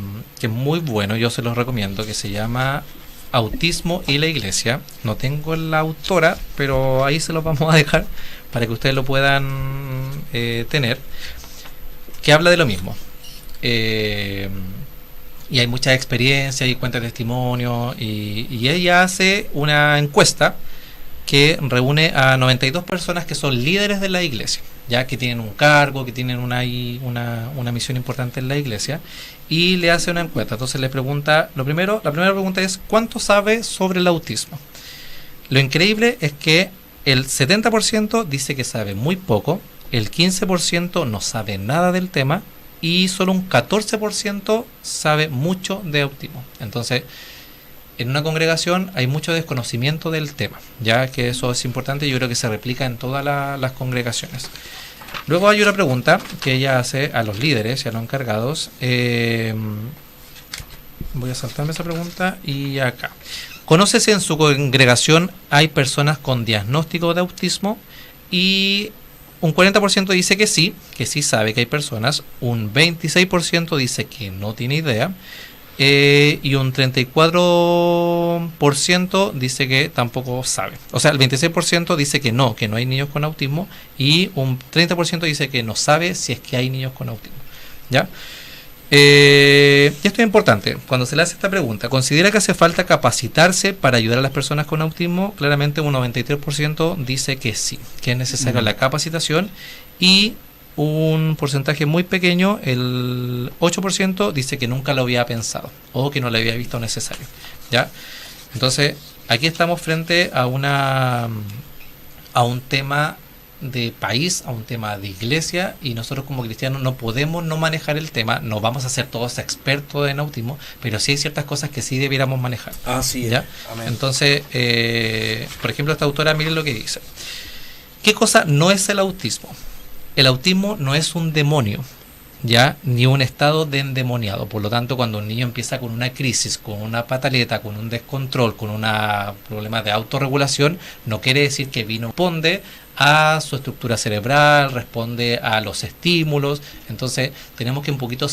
es muy bueno, yo se los recomiendo, que se llama Autismo y la Iglesia. No tengo la autora, pero ahí se los vamos a dejar para que ustedes lo puedan tener, que habla de lo mismo. Y hay muchas experiencias y cuenta testimonios, y ella hace una encuesta que reúne a 92 personas que son líderes de la iglesia, ya que tienen un cargo, que tienen una misión importante en la iglesia, y le hace una encuesta. Entonces le pregunta, la primera pregunta es: ¿cuánto sabe sobre el autismo? Lo increíble es que el 70% dice que sabe muy poco, el 15% no sabe nada del tema, y solo un 14% sabe mucho de autismo. Entonces, en una congregación hay mucho desconocimiento del tema, ya que eso es importante. Yo creo que se replica en todas las congregaciones. Luego hay una pregunta que ella hace a los líderes y a los encargados. Voy a saltarme esa pregunta y acá. ¿Conoce si en su congregación hay personas con diagnóstico de autismo? Y un 40% dice que sí sabe que hay personas, un 26% dice que no tiene idea, y un 34% dice que tampoco sabe. O sea, el 26% dice que no hay niños con autismo, y un 30% dice que no sabe si es que hay niños con autismo. ¿Ya? Y esto es importante. Cuando se le hace esta pregunta, ¿considera que hace falta capacitarse para ayudar a las personas con autismo? Claramente un 93% dice que sí, que es necesaria la capacitación, y un porcentaje muy pequeño, el 8%, dice que nunca lo había pensado o que no lo había visto necesario. ¿Ya? Entonces, aquí estamos frente a un tema de país, a un tema de iglesia, y nosotros como cristianos no podemos no manejar el tema. No vamos a ser todos expertos en autismo, pero sí hay ciertas cosas que sí debiéramos manejar. Así es. ¿Ya? Amén. Entonces, por ejemplo, esta autora, miren lo que dice. ¿Qué cosa no es el autismo? el autismo no es un demonio, ya, ni un estado de endemoniado. Por lo tanto, cuando un niño empieza con una crisis, con una pataleta, con un descontrol, con un problema de autorregulación, no quiere decir que responde a su estructura cerebral, responde a los estímulos. Entonces tenemos que un poquito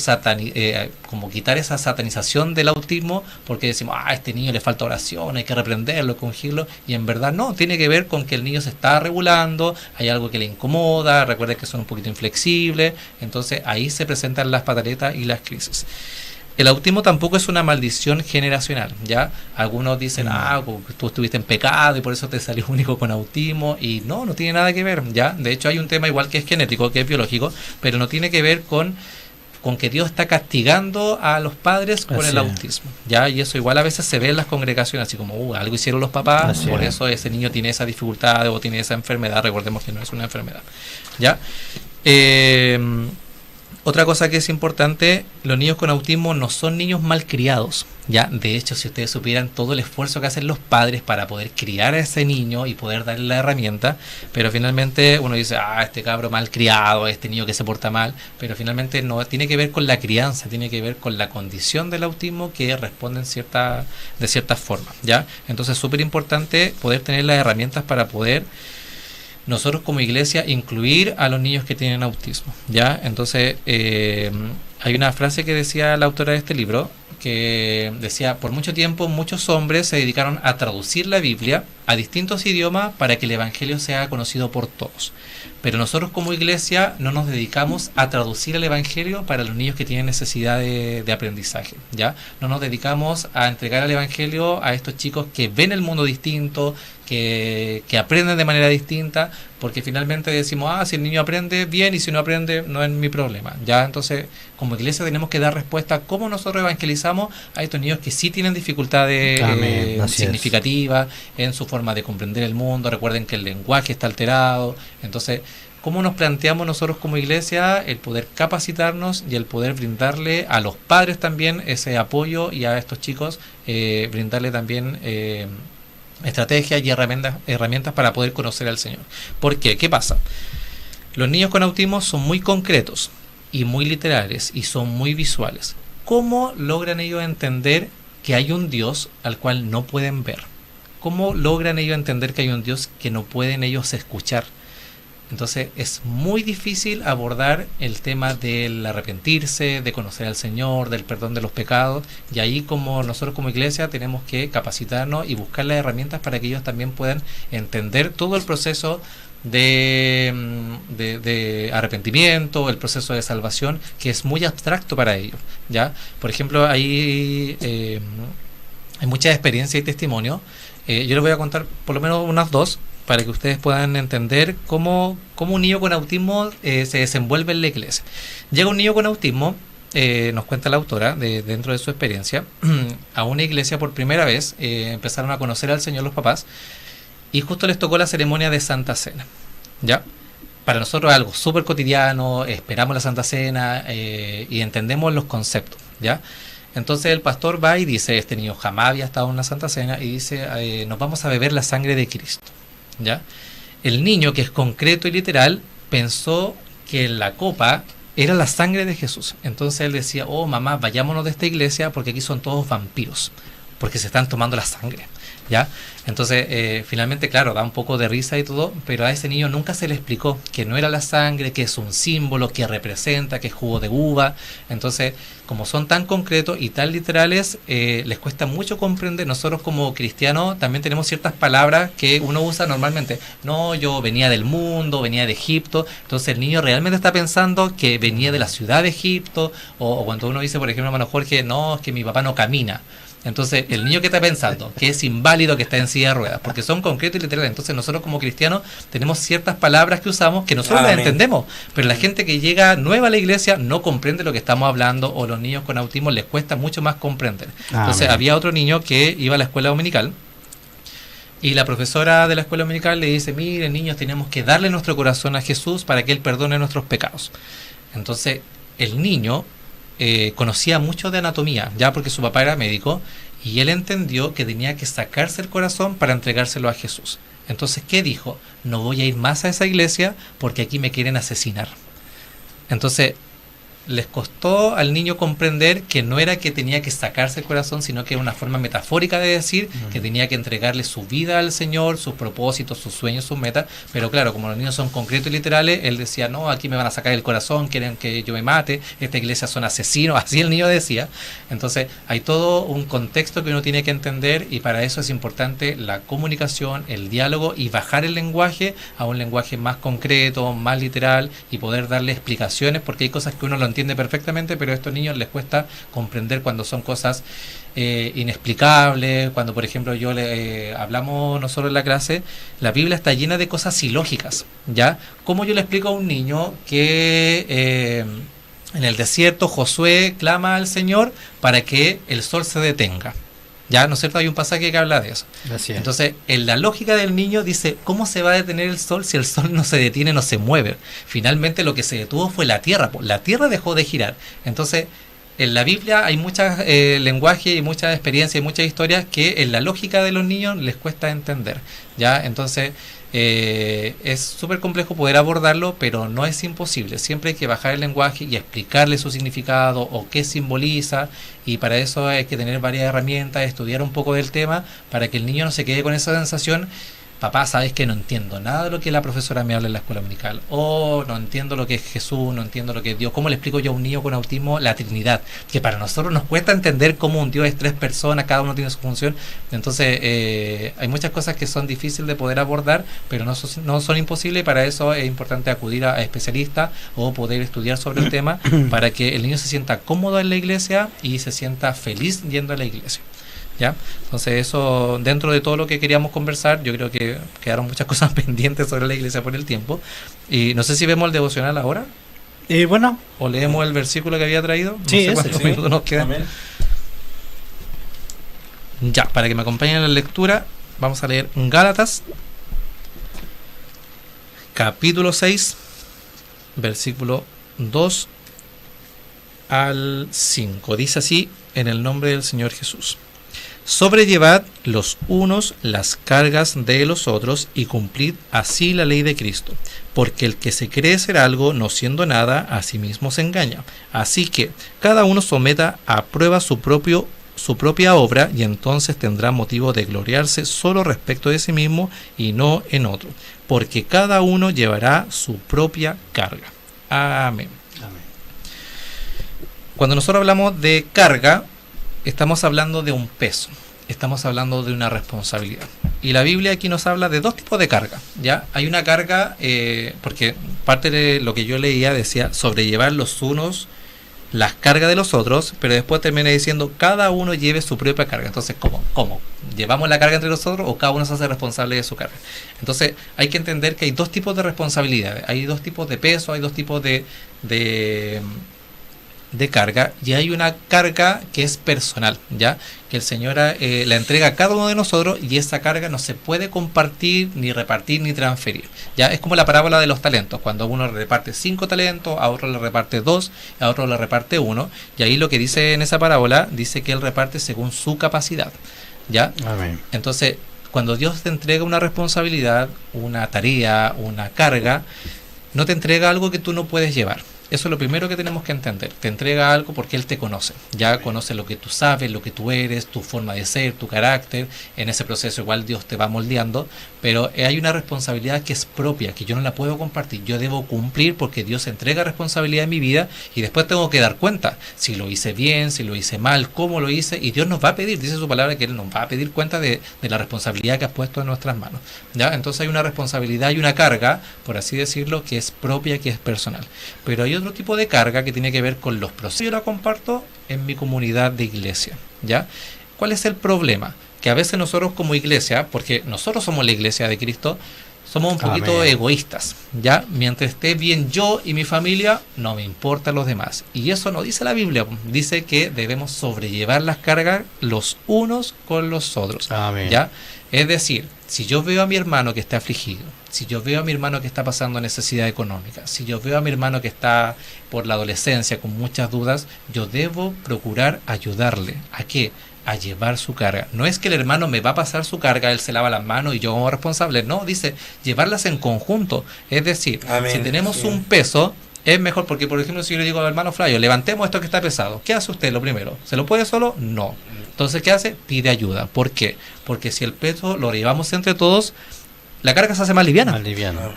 como quitar esa satanización del autismo, porque decimos, a este niño le falta oración, hay que reprenderlo, corregirlo, y en verdad no, tiene que ver con que el niño se está regulando, hay algo que le incomoda, recuerden que son un poquito inflexibles, entonces ahí se presentan las pataletas y las crisis. El autismo tampoco es una maldición generacional, ¿ya? Algunos dicen, tú estuviste en pecado y por eso te salió único con autismo, y no tiene nada que ver, ¿ya? De hecho hay un tema igual que es genético, que es biológico, pero no tiene que ver con que Dios está castigando a los padres con el autismo, ¿ya? Y eso igual a veces se ve en las congregaciones, así como, algo hicieron los papás, por eso ese niño tiene esa dificultad o tiene esa enfermedad. Recordemos que no es una enfermedad, ¿ya? Otra cosa que es importante, los niños con autismo no son niños malcriados, ¿ya? De hecho, si ustedes supieran todo el esfuerzo que hacen los padres para poder criar a ese niño y poder darle la herramienta, pero finalmente uno dice, este cabro malcriado, este niño que se porta mal, pero finalmente no tiene que ver con la crianza, tiene que ver con la condición del autismo que responde de cierta forma, ¿ya? Entonces es súper importante poder tener las herramientas para poder nosotros como iglesia incluir a los niños que tienen autismo, ¿ya? Entonces hay una frase que decía la autora de este libro, que decía, por mucho tiempo muchos hombres se dedicaron a traducir la Biblia a distintos idiomas para que el Evangelio sea conocido por todos, pero nosotros como iglesia no nos dedicamos a traducir el Evangelio para los niños que tienen necesidad de aprendizaje, ¿ya? No nos dedicamos a entregar el Evangelio a estos chicos que ven el mundo distinto, que aprenden de manera distinta, porque finalmente decimos, si el niño aprende bien y si no aprende no es mi problema, ¿ya? Entonces como iglesia tenemos que dar respuesta a cómo nosotros evangelizamos a estos niños que sí tienen dificultades significativas en su forma de comprender el mundo. Recuerden que el lenguaje está alterado. Entonces, ¿cómo nos planteamos nosotros como iglesia el poder capacitarnos y el poder brindarle a los padres también ese apoyo, y a estos chicos brindarle también estrategias y herramientas para poder conocer al Señor? ¿Por qué? ¿Qué pasa? Los niños con autismo son muy concretos y muy literales y son muy visuales. ¿Cómo logran ellos entender que hay un Dios al cual no pueden ver? ¿Cómo logran ellos entender que hay un Dios que no pueden ellos escuchar? Entonces es muy difícil abordar el tema del arrepentirse, de conocer al Señor, del perdón de los pecados, y ahí como nosotros como iglesia tenemos que capacitarnos y buscar las herramientas para que ellos también puedan entender todo el proceso de arrepentimiento, el proceso de salvación, que es muy abstracto para ellos, ¿ya? Por ejemplo, hay mucha experiencia y testimonio. Yo les voy a contar por lo menos unas dos para que ustedes puedan entender cómo un niño con autismo se desenvuelve en la iglesia. Llega un niño con autismo, nos cuenta la autora, dentro de su experiencia, a una iglesia por primera vez. Empezaron a conocer al Señor los papás, y justo les tocó la ceremonia de Santa Cena, ¿ya? Para nosotros es algo súper cotidiano, esperamos la Santa Cena y entendemos los conceptos, ¿ya? Entonces el pastor va y dice, este niño jamás había estado en la Santa Cena, y dice, nos vamos a beber la sangre de Cristo, ¿ya? El niño, que es concreto y literal, pensó que la copa era la sangre de Jesús. Entonces él decía, mamá, vayámonos de esta iglesia porque aquí son todos vampiros, porque se están tomando la sangre, ¿ya? Entonces finalmente, claro, da un poco de risa y todo, pero a ese niño nunca se le explicó que no era la sangre, que es un símbolo, que representa, que es jugo de uva. Entonces, como son tan concretos y tan literales, les cuesta mucho comprender. Nosotros como cristianos también tenemos ciertas palabras que uno usa normalmente. No, yo venía del mundo, venía de Egipto. Entonces el niño realmente está pensando que venía de la ciudad de Egipto, o cuando uno dice, por ejemplo, hermano Jorge, no, es que mi papá no camina. Entonces, el niño que está pensando que es inválido, que está en silla de ruedas, porque son concretos y literales. Entonces, nosotros como cristianos tenemos ciertas palabras que usamos que nosotros las entendemos, pero la gente que llega nueva a la iglesia no comprende lo que estamos hablando, o los niños con autismo les cuesta mucho más comprender. Entonces, había otro niño que iba a la escuela dominical, y la profesora de la escuela dominical le dice, miren niños, tenemos que darle nuestro corazón a Jesús para que Él perdone nuestros pecados. Entonces, el niño conocía mucho de anatomía, ya porque su papá era médico, y él entendió que tenía que sacarse el corazón para entregárselo a Jesús. Entonces, ¿qué dijo? No voy a ir más a esa iglesia porque aquí me quieren asesinar. Entonces, les costó al niño comprender que no era que tenía que sacarse el corazón, sino que era una forma metafórica de decir que tenía que entregarle su vida al Señor, sus propósitos, sus sueños, sus metas. Pero claro, como los niños son concretos y literales, él decía, no, aquí me van a sacar el corazón, quieren que yo me mate, esta iglesia son asesinos, así el niño decía. Entonces hay todo un contexto que uno tiene que entender, y para eso es importante la comunicación, el diálogo, y bajar el lenguaje a un lenguaje más concreto, más literal, y poder darle explicaciones, porque hay cosas que uno lo entiende perfectamente, pero a estos niños les cuesta comprender cuando son cosas inexplicables. Cuando, por ejemplo, hablamos nosotros en la clase, la Biblia está llena de cosas ilógicas, ¿ya? ¿Cómo yo le explico a un niño que en el desierto Josué clama al Señor para que el sol se detenga? ¿Ya? ¿No es cierto? Hay un pasaje que habla de eso. Entonces, en la lógica del niño dice, ¿cómo se va a detener el sol si el sol no se detiene, no se mueve? Finalmente lo que se detuvo fue la tierra. La tierra dejó de girar. Entonces, en la Biblia hay muchas lenguaje y muchas experiencias y muchas historias que en la lógica de los niños les cuesta entender, ¿ya? Entonces, es súper complejo poder abordarlo, pero no es imposible. Siempre hay que bajar el lenguaje y explicarle su significado o qué simboliza, y para eso hay que tener varias herramientas, estudiar un poco del tema para que el niño no se quede con esa sensación: papá, sabes que no entiendo nada de lo que la profesora me habla en la escuela dominical, o no entiendo lo que es Jesús, no entiendo lo que es Dios. ¿Cómo le explico yo a un niño con autismo la Trinidad? Que para nosotros nos cuesta entender cómo un Dios es 3 personas, cada uno tiene su función. Entonces hay muchas cosas que son difíciles de poder abordar, pero no son imposibles, y para eso es importante acudir a especialistas o poder estudiar sobre el tema para que el niño se sienta cómodo en la iglesia y se sienta feliz yendo a la iglesia, ¿ya? Entonces eso, dentro de todo lo que queríamos conversar, yo creo que quedaron muchas cosas pendientes sobre la iglesia por el tiempo, y no sé si vemos el devocional ahora. Bueno. O leemos el versículo que había traído. No sí, sé cuántos minutos nos quedan. Amén. Ya, para que me acompañen en la lectura, vamos a leer Gálatas, capítulo 6, versículo 2 al 5. Dice así, en el nombre del Señor Jesús: sobrellevad los unos las cargas de los otros y cumplid así la ley de Cristo, porque el que se cree ser algo no siendo nada, a sí mismo se engaña. Así que cada uno someta a prueba su propia obra, y entonces tendrá motivo de gloriarse solo respecto de sí mismo y no en otro, porque cada uno llevará su propia carga. Amén. Cuando nosotros hablamos de carga, estamos hablando de un peso, estamos hablando de una responsabilidad. Y la Biblia aquí nos habla de 2 tipos de carga, ¿ya? Hay una carga, porque parte de lo que yo leía decía sobrellevar los unos las cargas de los otros, pero después termina diciendo cada uno lleve su propia carga. Entonces, ¿cómo? ¿Llevamos la carga entre nosotros o cada uno se hace responsable de su carga? Entonces, hay que entender que hay 2 tipos de responsabilidades, hay 2 tipos de peso, hay 2 tipos de carga, y hay una carga que es personal, ¿ya? Que el Señor la entrega a cada uno de nosotros, y esa carga no se puede compartir, ni repartir, ni transferir, ¿ya? Es como la parábola de los talentos, cuando a uno le reparte 5 talentos, a otro le reparte 2, a otro le reparte 1, y ahí lo que dice en esa parábola, dice que Él reparte según su capacidad, ¿ya? Amén. Entonces, cuando Dios te entrega una responsabilidad, una tarea, una carga, no te entrega algo que tú no puedes llevar. Eso es lo primero que tenemos que entender. Te entrega algo porque Él te conoce. Ya conoce lo que tú sabes, lo que tú eres, tu forma de ser, tu carácter. En ese proceso igual Dios te va moldeando. Pero hay una responsabilidad que es propia, que yo no la puedo compartir. Yo debo cumplir porque Dios entrega responsabilidad en mi vida, y después tengo que dar cuenta si lo hice bien, si lo hice mal, cómo lo hice. Y Dios nos va a pedir, dice su palabra, que Él nos va a pedir cuenta de la responsabilidad que has puesto en nuestras manos, ¿ya? Entonces hay una responsabilidad y una carga, por así decirlo, que es propia, que es personal. Pero hay otro tipo de carga que tiene que ver con los procesos. Yo la comparto en mi comunidad de iglesia, ¿ya? ¿Cuál es el problema? Que a veces nosotros como iglesia, porque nosotros somos la iglesia de Cristo, somos un poquito egoístas, ¿ya? Mientras esté bien yo y mi familia, no me importan los demás. Y eso no dice la Biblia, dice que debemos sobrellevar las cargas los unos con los otros, ¿ya? Es decir, si yo veo a mi hermano que está afligido, si yo veo a mi hermano que está pasando necesidad económica, si yo veo a mi hermano que está por la adolescencia con muchas dudas, yo debo procurar ayudarle. ¿A qué? a llevar su carga. No es que el hermano me va a pasar su carga, él se lava las manos y yo como responsable. No, dice llevarlas en conjunto. Es decir, Amén. Si tenemos un peso, es mejor, porque por ejemplo si yo le digo al hermano Flavio, levantemos esto que está pesado, ¿qué hace usted lo primero? ¿Se lo puede solo? No. Entonces, ¿qué hace? Pide ayuda. ¿Por qué? Porque si el peso lo llevamos entre todos, la carga se hace más liviana.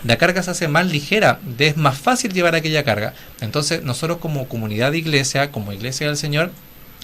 La carga se hace más ligera, es más fácil llevar aquella carga. Entonces, nosotros como comunidad de iglesia, como iglesia del Señor,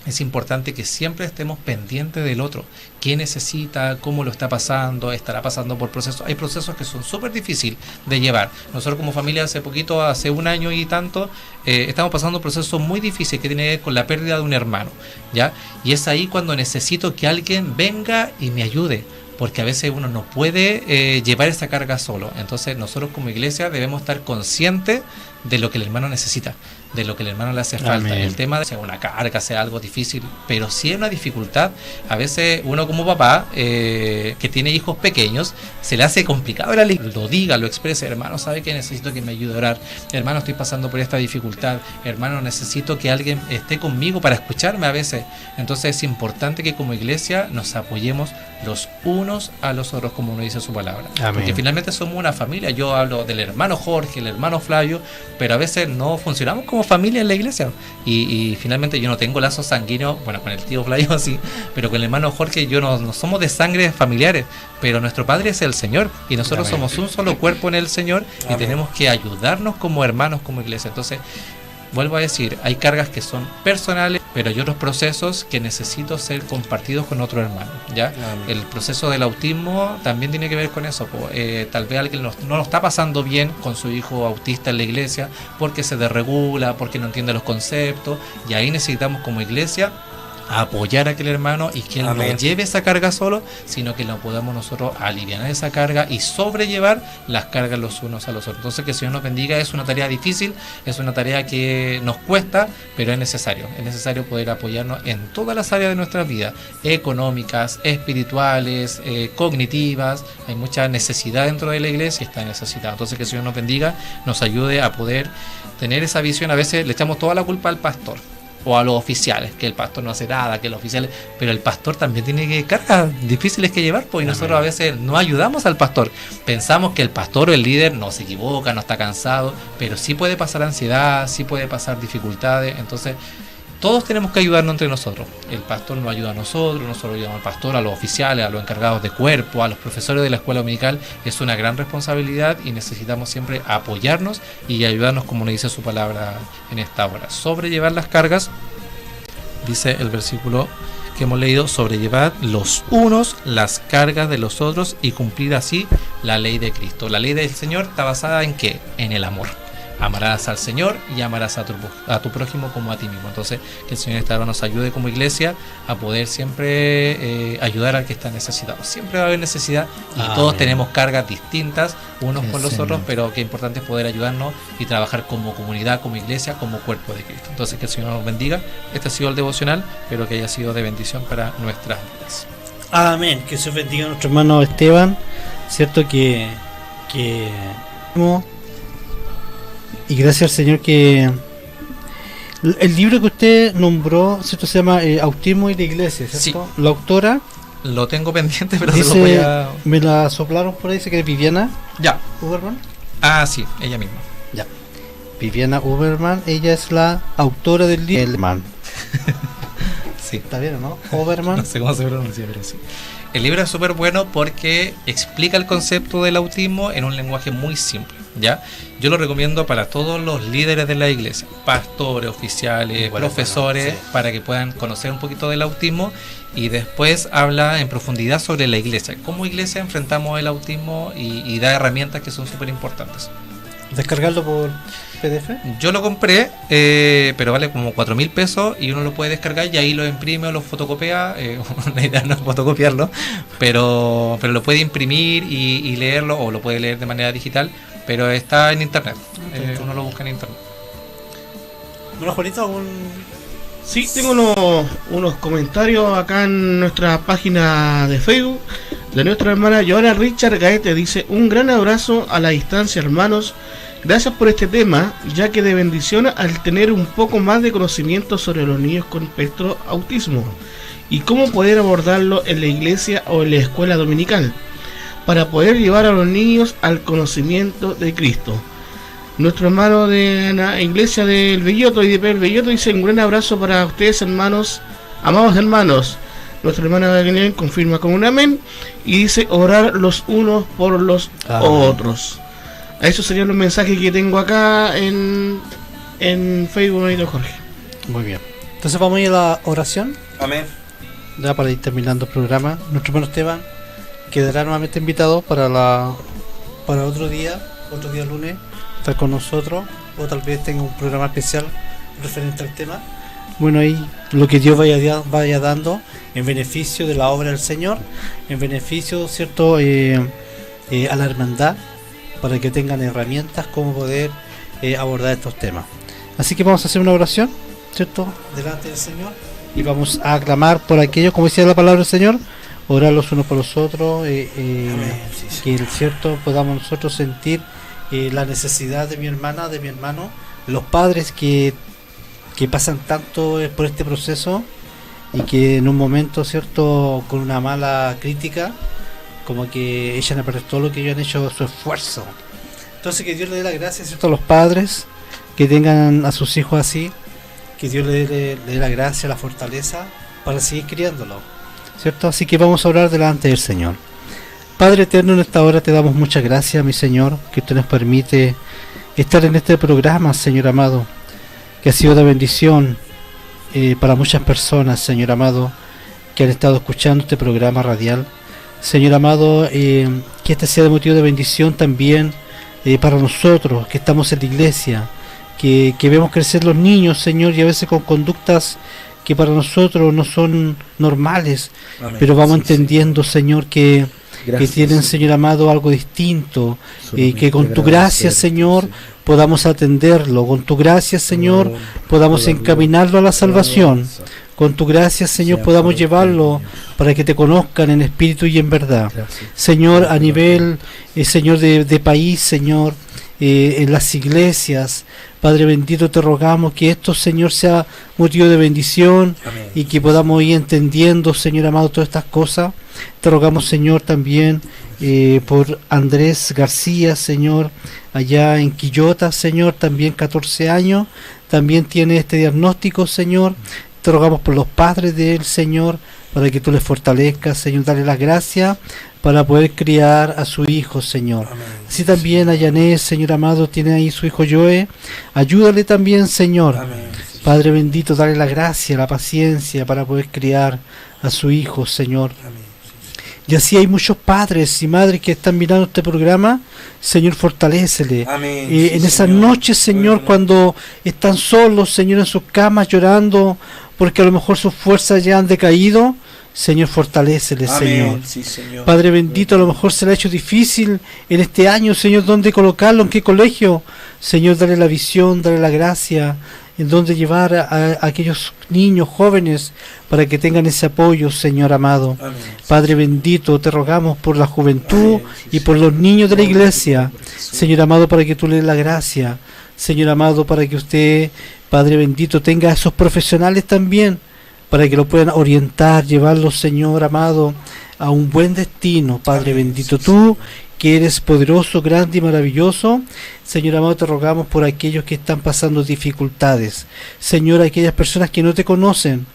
es importante que siempre estemos pendientes del otro. ¿Qué necesita? ¿Cómo lo está pasando? ¿Estará pasando por procesos? Hay procesos que son súper difíciles de llevar. Nosotros como familia hace poquito, hace un año y tanto, estamos pasando un proceso muy difícil que tiene que ver con la pérdida de un hermano, ¿ya? Y es ahí cuando necesito que alguien venga y me ayude, porque a veces uno no puede llevar esa carga solo. Entonces nosotros como iglesia debemos estar conscientes de lo que el hermano necesita, de lo que el hermano le hace falta. Amén. El tema de sea una carga, sea algo difícil, pero si es una dificultad, a veces uno como papá que tiene hijos pequeños, se le hace complicado lo diga, lo exprese. Hermano, ¿sabe que necesito que me ayude a orar? Hermano, estoy pasando por esta dificultad. Hermano, necesito que alguien esté conmigo para escucharme a veces. Entonces es importante que como iglesia nos apoyemos los unos a los otros, como nos dice su palabra. Amén. Porque finalmente somos una familia. Yo hablo del hermano Jorge, el hermano Flavio, pero a veces no funcionamos como familia en la iglesia. Y finalmente yo no tengo lazos sanguíneos, bueno, con el tío Flavio sí, pero con el hermano Jorge yo no somos de sangre familiares, pero nuestro Padre es el Señor y nosotros Amén. somos un solo cuerpo en el Señor y Amén. tenemos que ayudarnos como hermanos, como iglesia. Entonces, vuelvo a decir, hay cargas que son personales, pero hay otros procesos que necesito ser compartidos con otro hermano, ¿ya? Amén. El proceso del autismo también tiene que ver con eso. Tal vez alguien no lo está pasando bien con su hijo autista en la iglesia porque se desregula, porque no entiende los conceptos, y ahí necesitamos como iglesia apoyar a aquel hermano y que él Amén. no lleve esa carga solo, sino que lo podamos nosotros aliviar esa carga y sobrellevar las cargas los unos a los otros. Entonces, que el Señor nos bendiga. Es una tarea difícil, es una tarea que nos cuesta, pero es necesario poder apoyarnos en todas las áreas de nuestra vida, económicas, espirituales, cognitivas. Hay mucha necesidad dentro de la iglesia y está necesitada. Entonces, que el Señor nos bendiga, nos ayude a poder tener esa visión. A veces le echamos toda la culpa al pastor o a los oficiales, que el pastor no hace nada, que los oficiales, pero el pastor también tiene que cargas difíciles que llevar, pues, y nosotros a veces no ayudamos al pastor. Pensamos que el pastor o el líder no se equivoca, no está cansado, pero sí puede pasar ansiedad, sí puede pasar dificultades. Entonces todos tenemos que ayudarnos entre nosotros. El pastor nos ayuda a nosotros ayudamos al pastor, a los oficiales, a los encargados de cuerpo, a los profesores de la escuela dominical. Es una gran responsabilidad y necesitamos siempre apoyarnos y ayudarnos, como nos dice su palabra en esta hora. Sobrellevar las cargas, dice el versículo que hemos leído: sobrellevar los unos las cargas de los otros y cumplir así la ley de Cristo. La ley del Señor está basada en ¿qué? En el amor. Amarás al Señor y amarás a tu prójimo como a ti mismo. Entonces, que el Señor esta hora nos ayude como iglesia a poder siempre ayudar al que está necesitado. Siempre va a haber necesidad y todos tenemos cargas distintas unos con los otros, pero que importante es poder ayudarnos y trabajar como comunidad, como iglesia, como cuerpo de Cristo. Entonces, que el Señor nos bendiga. Este ha sido el devocional, pero que haya sido de bendición para nuestras vidas. Amén. Que se bendiga a nuestro hermano Esteban, cierto que y gracias al Señor que el libro que usted nombró, ¿cierto? Se llama Autismo y la Iglesia, ¿cierto? Sí. La autora, lo tengo pendiente, pero dice, se lo voy a... me la soplaron por ahí, dice que es Viviana Uberman. Ah, sí, ella misma. Ya. Viviana Uberman, ella es la autora del libro. Sí. ¿Está bien o no? Uberman. No sé cómo se pronuncia, pero sí. El libro es súper bueno porque explica el concepto del autismo en un lenguaje muy simple, ¿ya? Yo lo recomiendo para todos los líderes de la iglesia, pastores, oficiales, profesores, sí, para que puedan conocer un poquito del autismo, y después habla en profundidad sobre la iglesia, cómo iglesia enfrentamos el autismo y da herramientas que son súper importantes. ¿Descargarlo por PDF? Yo lo compré, pero vale como 4.000 pesos y uno lo puede descargar y ahí lo imprime o lo fotocopia. La idea no es fotocopiarlo, pero lo puede imprimir y leerlo, o lo puede leer de manera digital, pero está en internet. Uno lo busca en internet. Bueno, Juanito, Sí, tengo unos comentarios acá en nuestra página de Facebook de nuestra hermana Joana Richard Gaete. Dice: un gran abrazo a la distancia, hermanos. Gracias por este tema, ya que de bendición al tener un poco más de conocimiento sobre los niños con espectro autismo y cómo poder abordarlo en la iglesia o en la escuela dominical, para poder llevar a los niños al conocimiento de Cristo. Nuestro hermano de la iglesia del Belloto y de Pedro Belloto dice: un gran abrazo para ustedes, hermanos, amados hermanos. Nuestro hermano Daniel confirma con un amén y dice: orar los unos por los otros. A esos serían los mensajes que tengo acá en Facebook, don Jorge. Muy bien. Entonces vamos a ir a la oración. Amén. Ya para ir terminando el programa. Nuestro hermano Esteban quedará nuevamente invitado para otro día lunes, estar con nosotros, o tal vez tenga un programa especial referente al tema. Bueno, ahí lo que Dios vaya dando en beneficio de la obra del Señor, en beneficio, ¿cierto?, a la hermandad, para que tengan herramientas como poder abordar estos temas. Así que vamos a hacer una oración, ¿cierto?, delante del Señor, y vamos a aclamar por aquellos, como decía la palabra del Señor, orar los unos por los otros, que, ¿cierto?, podamos nosotros sentir la necesidad de mi hermana, de mi hermano, los padres que pasan tanto por este proceso y que en un momento, ¿cierto?, con una mala crítica, como que echan a perder todo lo que ellos han hecho, su esfuerzo. Entonces que Dios le dé la gracia, ¿cierto?, a los padres que tengan a sus hijos así, que Dios le dé la gracia, la fortaleza para seguir criándolo, ¿cierto? Así que vamos a orar delante del Señor. Padre eterno, en esta hora te damos muchas gracias, mi Señor, que tú nos permite estar en este programa, Señor amado, que ha sido de bendición para muchas personas, Señor amado, que han estado escuchando este programa radial. Señor amado, que este sea de motivo de bendición también para nosotros, que estamos en la iglesia, que vemos crecer los niños, Señor, y a veces con conductas que para nosotros no son normales. Amén. Pero vamos entendiendo, Señor, que tienen, Señor amado, algo distinto, y que con tu gracia, Señor, podamos atenderlo, con tu gracia, Señor, podamos encaminarlo a la salvación, con tu gracia, Señor, podamos llevarlo para que te conozcan en espíritu y en verdad. Señor, a nivel, Señor, de país, Señor, en las iglesias, Padre bendito, te rogamos que esto, Señor, sea motivo de bendición. Amén. Y que podamos ir entendiendo, Señor amado, todas estas cosas. Te rogamos, Señor, también por Andrés García, Señor, allá en Quillota, Señor, también 14 años, también tiene este diagnóstico, Señor. Te rogamos por los padres de él, Señor, para que tú les fortalezcas, Señor, dale las gracias para poder criar a su hijo, Señor. Amén. Así también a Yané, Señor amado, tiene ahí su hijo Joe. Ayúdale también, Señor. Amén. Padre bendito, dale la gracia, la paciencia para poder criar a su hijo, Señor. Amén. Y así hay muchos padres y madres que están mirando este programa. Señor, fortalécele. Amén. En esas noches, Señor, cuando están solos, Señor, en sus camas llorando, porque a lo mejor sus fuerzas ya han decaído, Señor, fortalécele, Señor. Sí, Señor. Padre bendito, a lo mejor se le ha hecho difícil en este año, Señor, dónde colocarlo, en qué colegio. Señor, dale la visión, dale la gracia, en dónde llevar a aquellos niños jóvenes para que tengan ese apoyo, Señor amado. Amén. Padre bendito, te rogamos por la juventud. Amén. Y por los niños de la iglesia, Señor amado, para que tú le des la gracia, Señor amado, para que usted, Padre bendito, tenga a esos profesionales también, para que lo puedan orientar, llevarlos, Señor amado, a un buen destino. Padre bendito, tú que eres poderoso, grande y maravilloso, Señor amado, te rogamos por aquellos que están pasando dificultades, Señor, aquellas personas que no te conocen,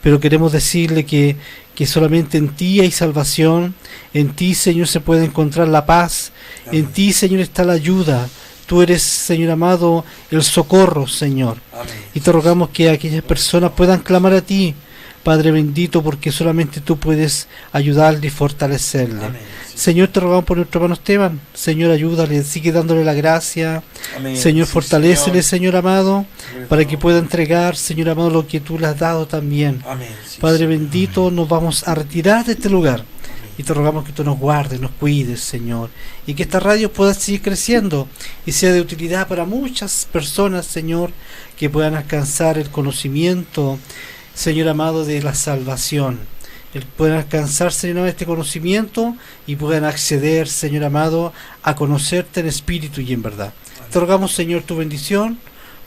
pero queremos decirle que solamente en ti hay salvación, en ti, Señor, se puede encontrar la paz. Amén. En ti, Señor, está la ayuda. Tú eres, Señor amado, el socorro, Señor. Amén. Y te rogamos que aquellas personas puedan clamar a ti, Padre bendito, porque solamente tú puedes ayudarle y fortalecerle. Amén. Señor, te rogamos por nuestro hermano Esteban. Señor, ayúdale, sigue dándole la gracia. Amén. Señor, sí, fortalécele, Señor amado, para que pueda entregar, Señor amado, lo que tú le has dado también. Amén. Sí, Padre bendito, nos vamos a retirar de este lugar. Y te rogamos que tú nos guardes, nos cuides, Señor, y que esta radio pueda seguir creciendo y sea de utilidad para muchas personas, Señor, que puedan alcanzar el conocimiento, Señor amado, de la salvación. Puedan alcanzar, Señor amado, este conocimiento y puedan acceder, Señor amado, a conocerte en espíritu y en verdad. Te rogamos, Señor, tu bendición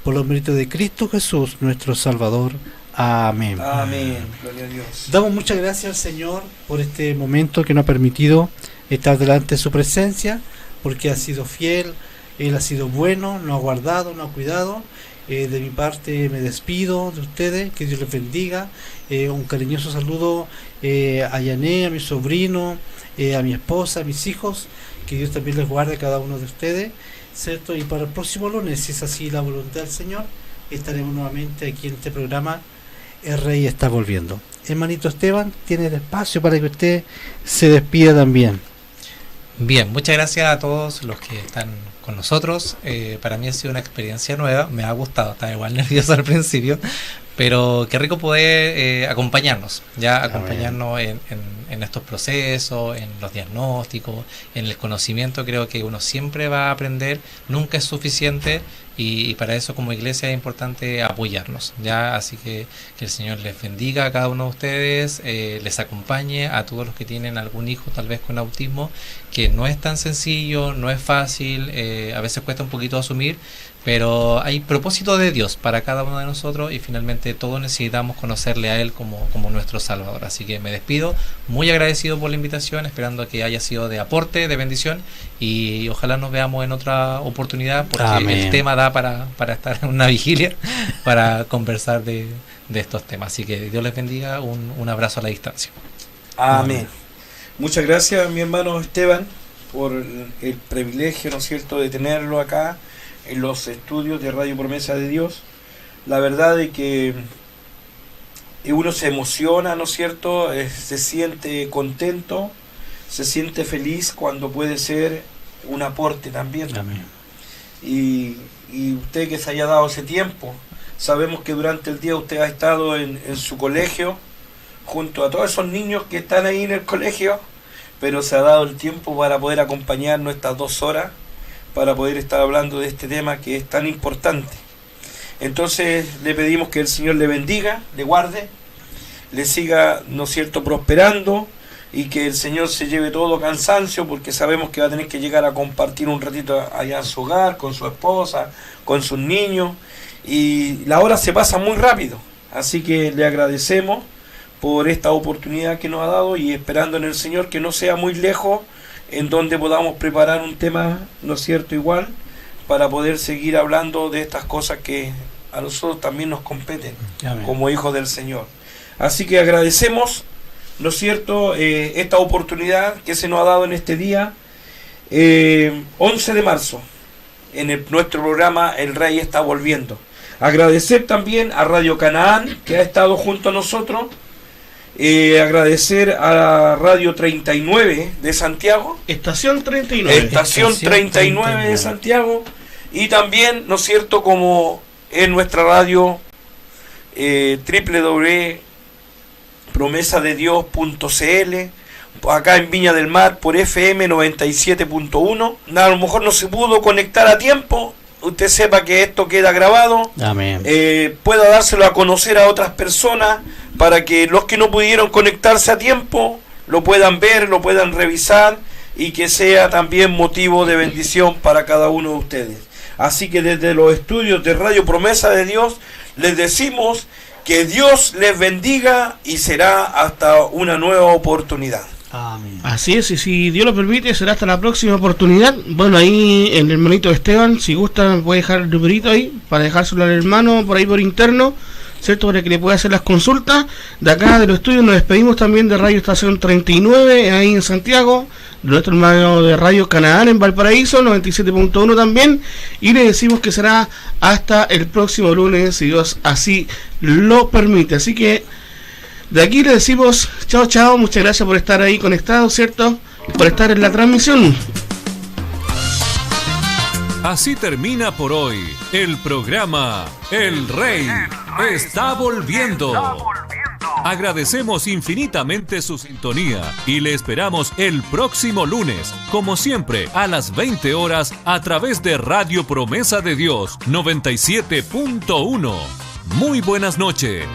por los méritos de Cristo Jesús, nuestro Salvador. Amén. Amén. Gloria a Dios. Damos muchas gracias al Señor por este momento que nos ha permitido estar delante de su presencia, porque ha sido fiel, Él ha sido bueno, nos ha guardado, nos ha cuidado. De mi parte me despido de ustedes, que Dios les bendiga. Un cariñoso saludo a Yané, a mi sobrino, a mi esposa, a mis hijos, que Dios también les guarde a cada uno de ustedes, ¿cierto? Y para el próximo lunes, si es así la voluntad del Señor, estaremos nuevamente aquí en este programa El Rey está volviendo. Hermanito Esteban, tiene el espacio para que usted se despida también. Bien, muchas gracias a todos los que están con nosotros. Para mí ha sido una experiencia nueva, me ha gustado, estaba igual nervioso al principio, pero qué rico poder acompañarnos en estos procesos, en los diagnósticos, en el conocimiento. Creo que uno siempre va a aprender, nunca es suficiente, y para eso como iglesia es importante apoyarnos, ya. Así que el Señor les bendiga a cada uno de ustedes, les acompañe a todos los que tienen algún hijo tal vez con autismo, que no es tan sencillo, no es fácil, a veces cuesta un poquito asumir, pero hay propósito de Dios para cada uno de nosotros, y finalmente todos necesitamos conocerle a Él como nuestro Salvador. Así que me despido, muy agradecido por la invitación, esperando que haya sido de aporte, de bendición, y ojalá nos veamos en otra oportunidad, porque Amén. El tema da para estar en una vigilia, para conversar de estos temas. Así que Dios les bendiga, un abrazo a la distancia. Amén. Muchas gracias, mi hermano Esteban, por el privilegio, ¿no es cierto?, de tenerlo acá en los estudios de Radio Promesa de Dios. La verdad es que uno se emociona, ¿no es cierto?, se siente contento, se siente feliz cuando puede ser un aporte también. Amén. Y usted que se haya dado ese tiempo, sabemos que durante el día usted ha estado en su colegio, junto a todos esos niños que están ahí en el colegio, pero se ha dado el tiempo para poder acompañarnos estas 2 horas, para poder estar hablando de este tema que es tan importante. Entonces le pedimos que el Señor le bendiga, le guarde, le siga, ¿no es cierto?, prosperando, y que el Señor se lleve todo cansancio, porque sabemos que va a tener que llegar a compartir un ratito allá en su hogar, con su esposa, con sus niños, y la hora se pasa muy rápido. Así que le agradecemos por esta oportunidad que nos ha dado, y esperando en el Señor que no sea muy lejos, en donde podamos preparar un tema, ¿no es cierto?, igual, para poder seguir hablando de estas cosas que a nosotros también nos competen. Amén. Como hijos del Señor. Así que agradecemos, ¿no es cierto?, esta oportunidad que se nos ha dado en este día, 11 de marzo, en nuestro programa El Rey está volviendo. Agradecer también a Radio Canaán, que ha estado junto a nosotros. Agradecer a Radio 39 de Santiago, Estación 39 de Santiago, y también, ¿no es cierto?, como en nuestra radio www.promesadedios.cl, acá en Viña del Mar por FM 97.1. A lo mejor no se pudo conectar a tiempo, usted sepa que esto queda grabado. Amén. Pueda dárselo a conocer a otras personas, para que los que no pudieron conectarse a tiempo lo puedan ver, lo puedan revisar, y que sea también motivo de bendición para cada uno de ustedes. Así que desde los estudios de Radio Promesa de Dios les decimos que Dios les bendiga, y será hasta una nueva oportunidad. Amén. Así es, y si Dios lo permite, será hasta la próxima oportunidad. Bueno, ahí el hermanito Esteban, si gusta, puede dejar el numerito ahí, para dejárselo al hermano por ahí por interno, ¿cierto?, para que le pueda hacer las consultas. De acá de los estudios nos despedimos también de Radio Estación 39, ahí en Santiago, de nuestro hermano de Radio Canaán en Valparaíso, 97.1 también, y le decimos que será hasta el próximo lunes, si Dios así lo permite. Así que de aquí le decimos chao, chao, muchas gracias por estar ahí conectados, ¿cierto?, por estar en la transmisión. Así termina por hoy el programa El Rey está volviendo. Agradecemos infinitamente su sintonía y le esperamos el próximo lunes, como siempre, a las 20 horas a través de Radio Promesa de Dios 97.1. Muy buenas noches.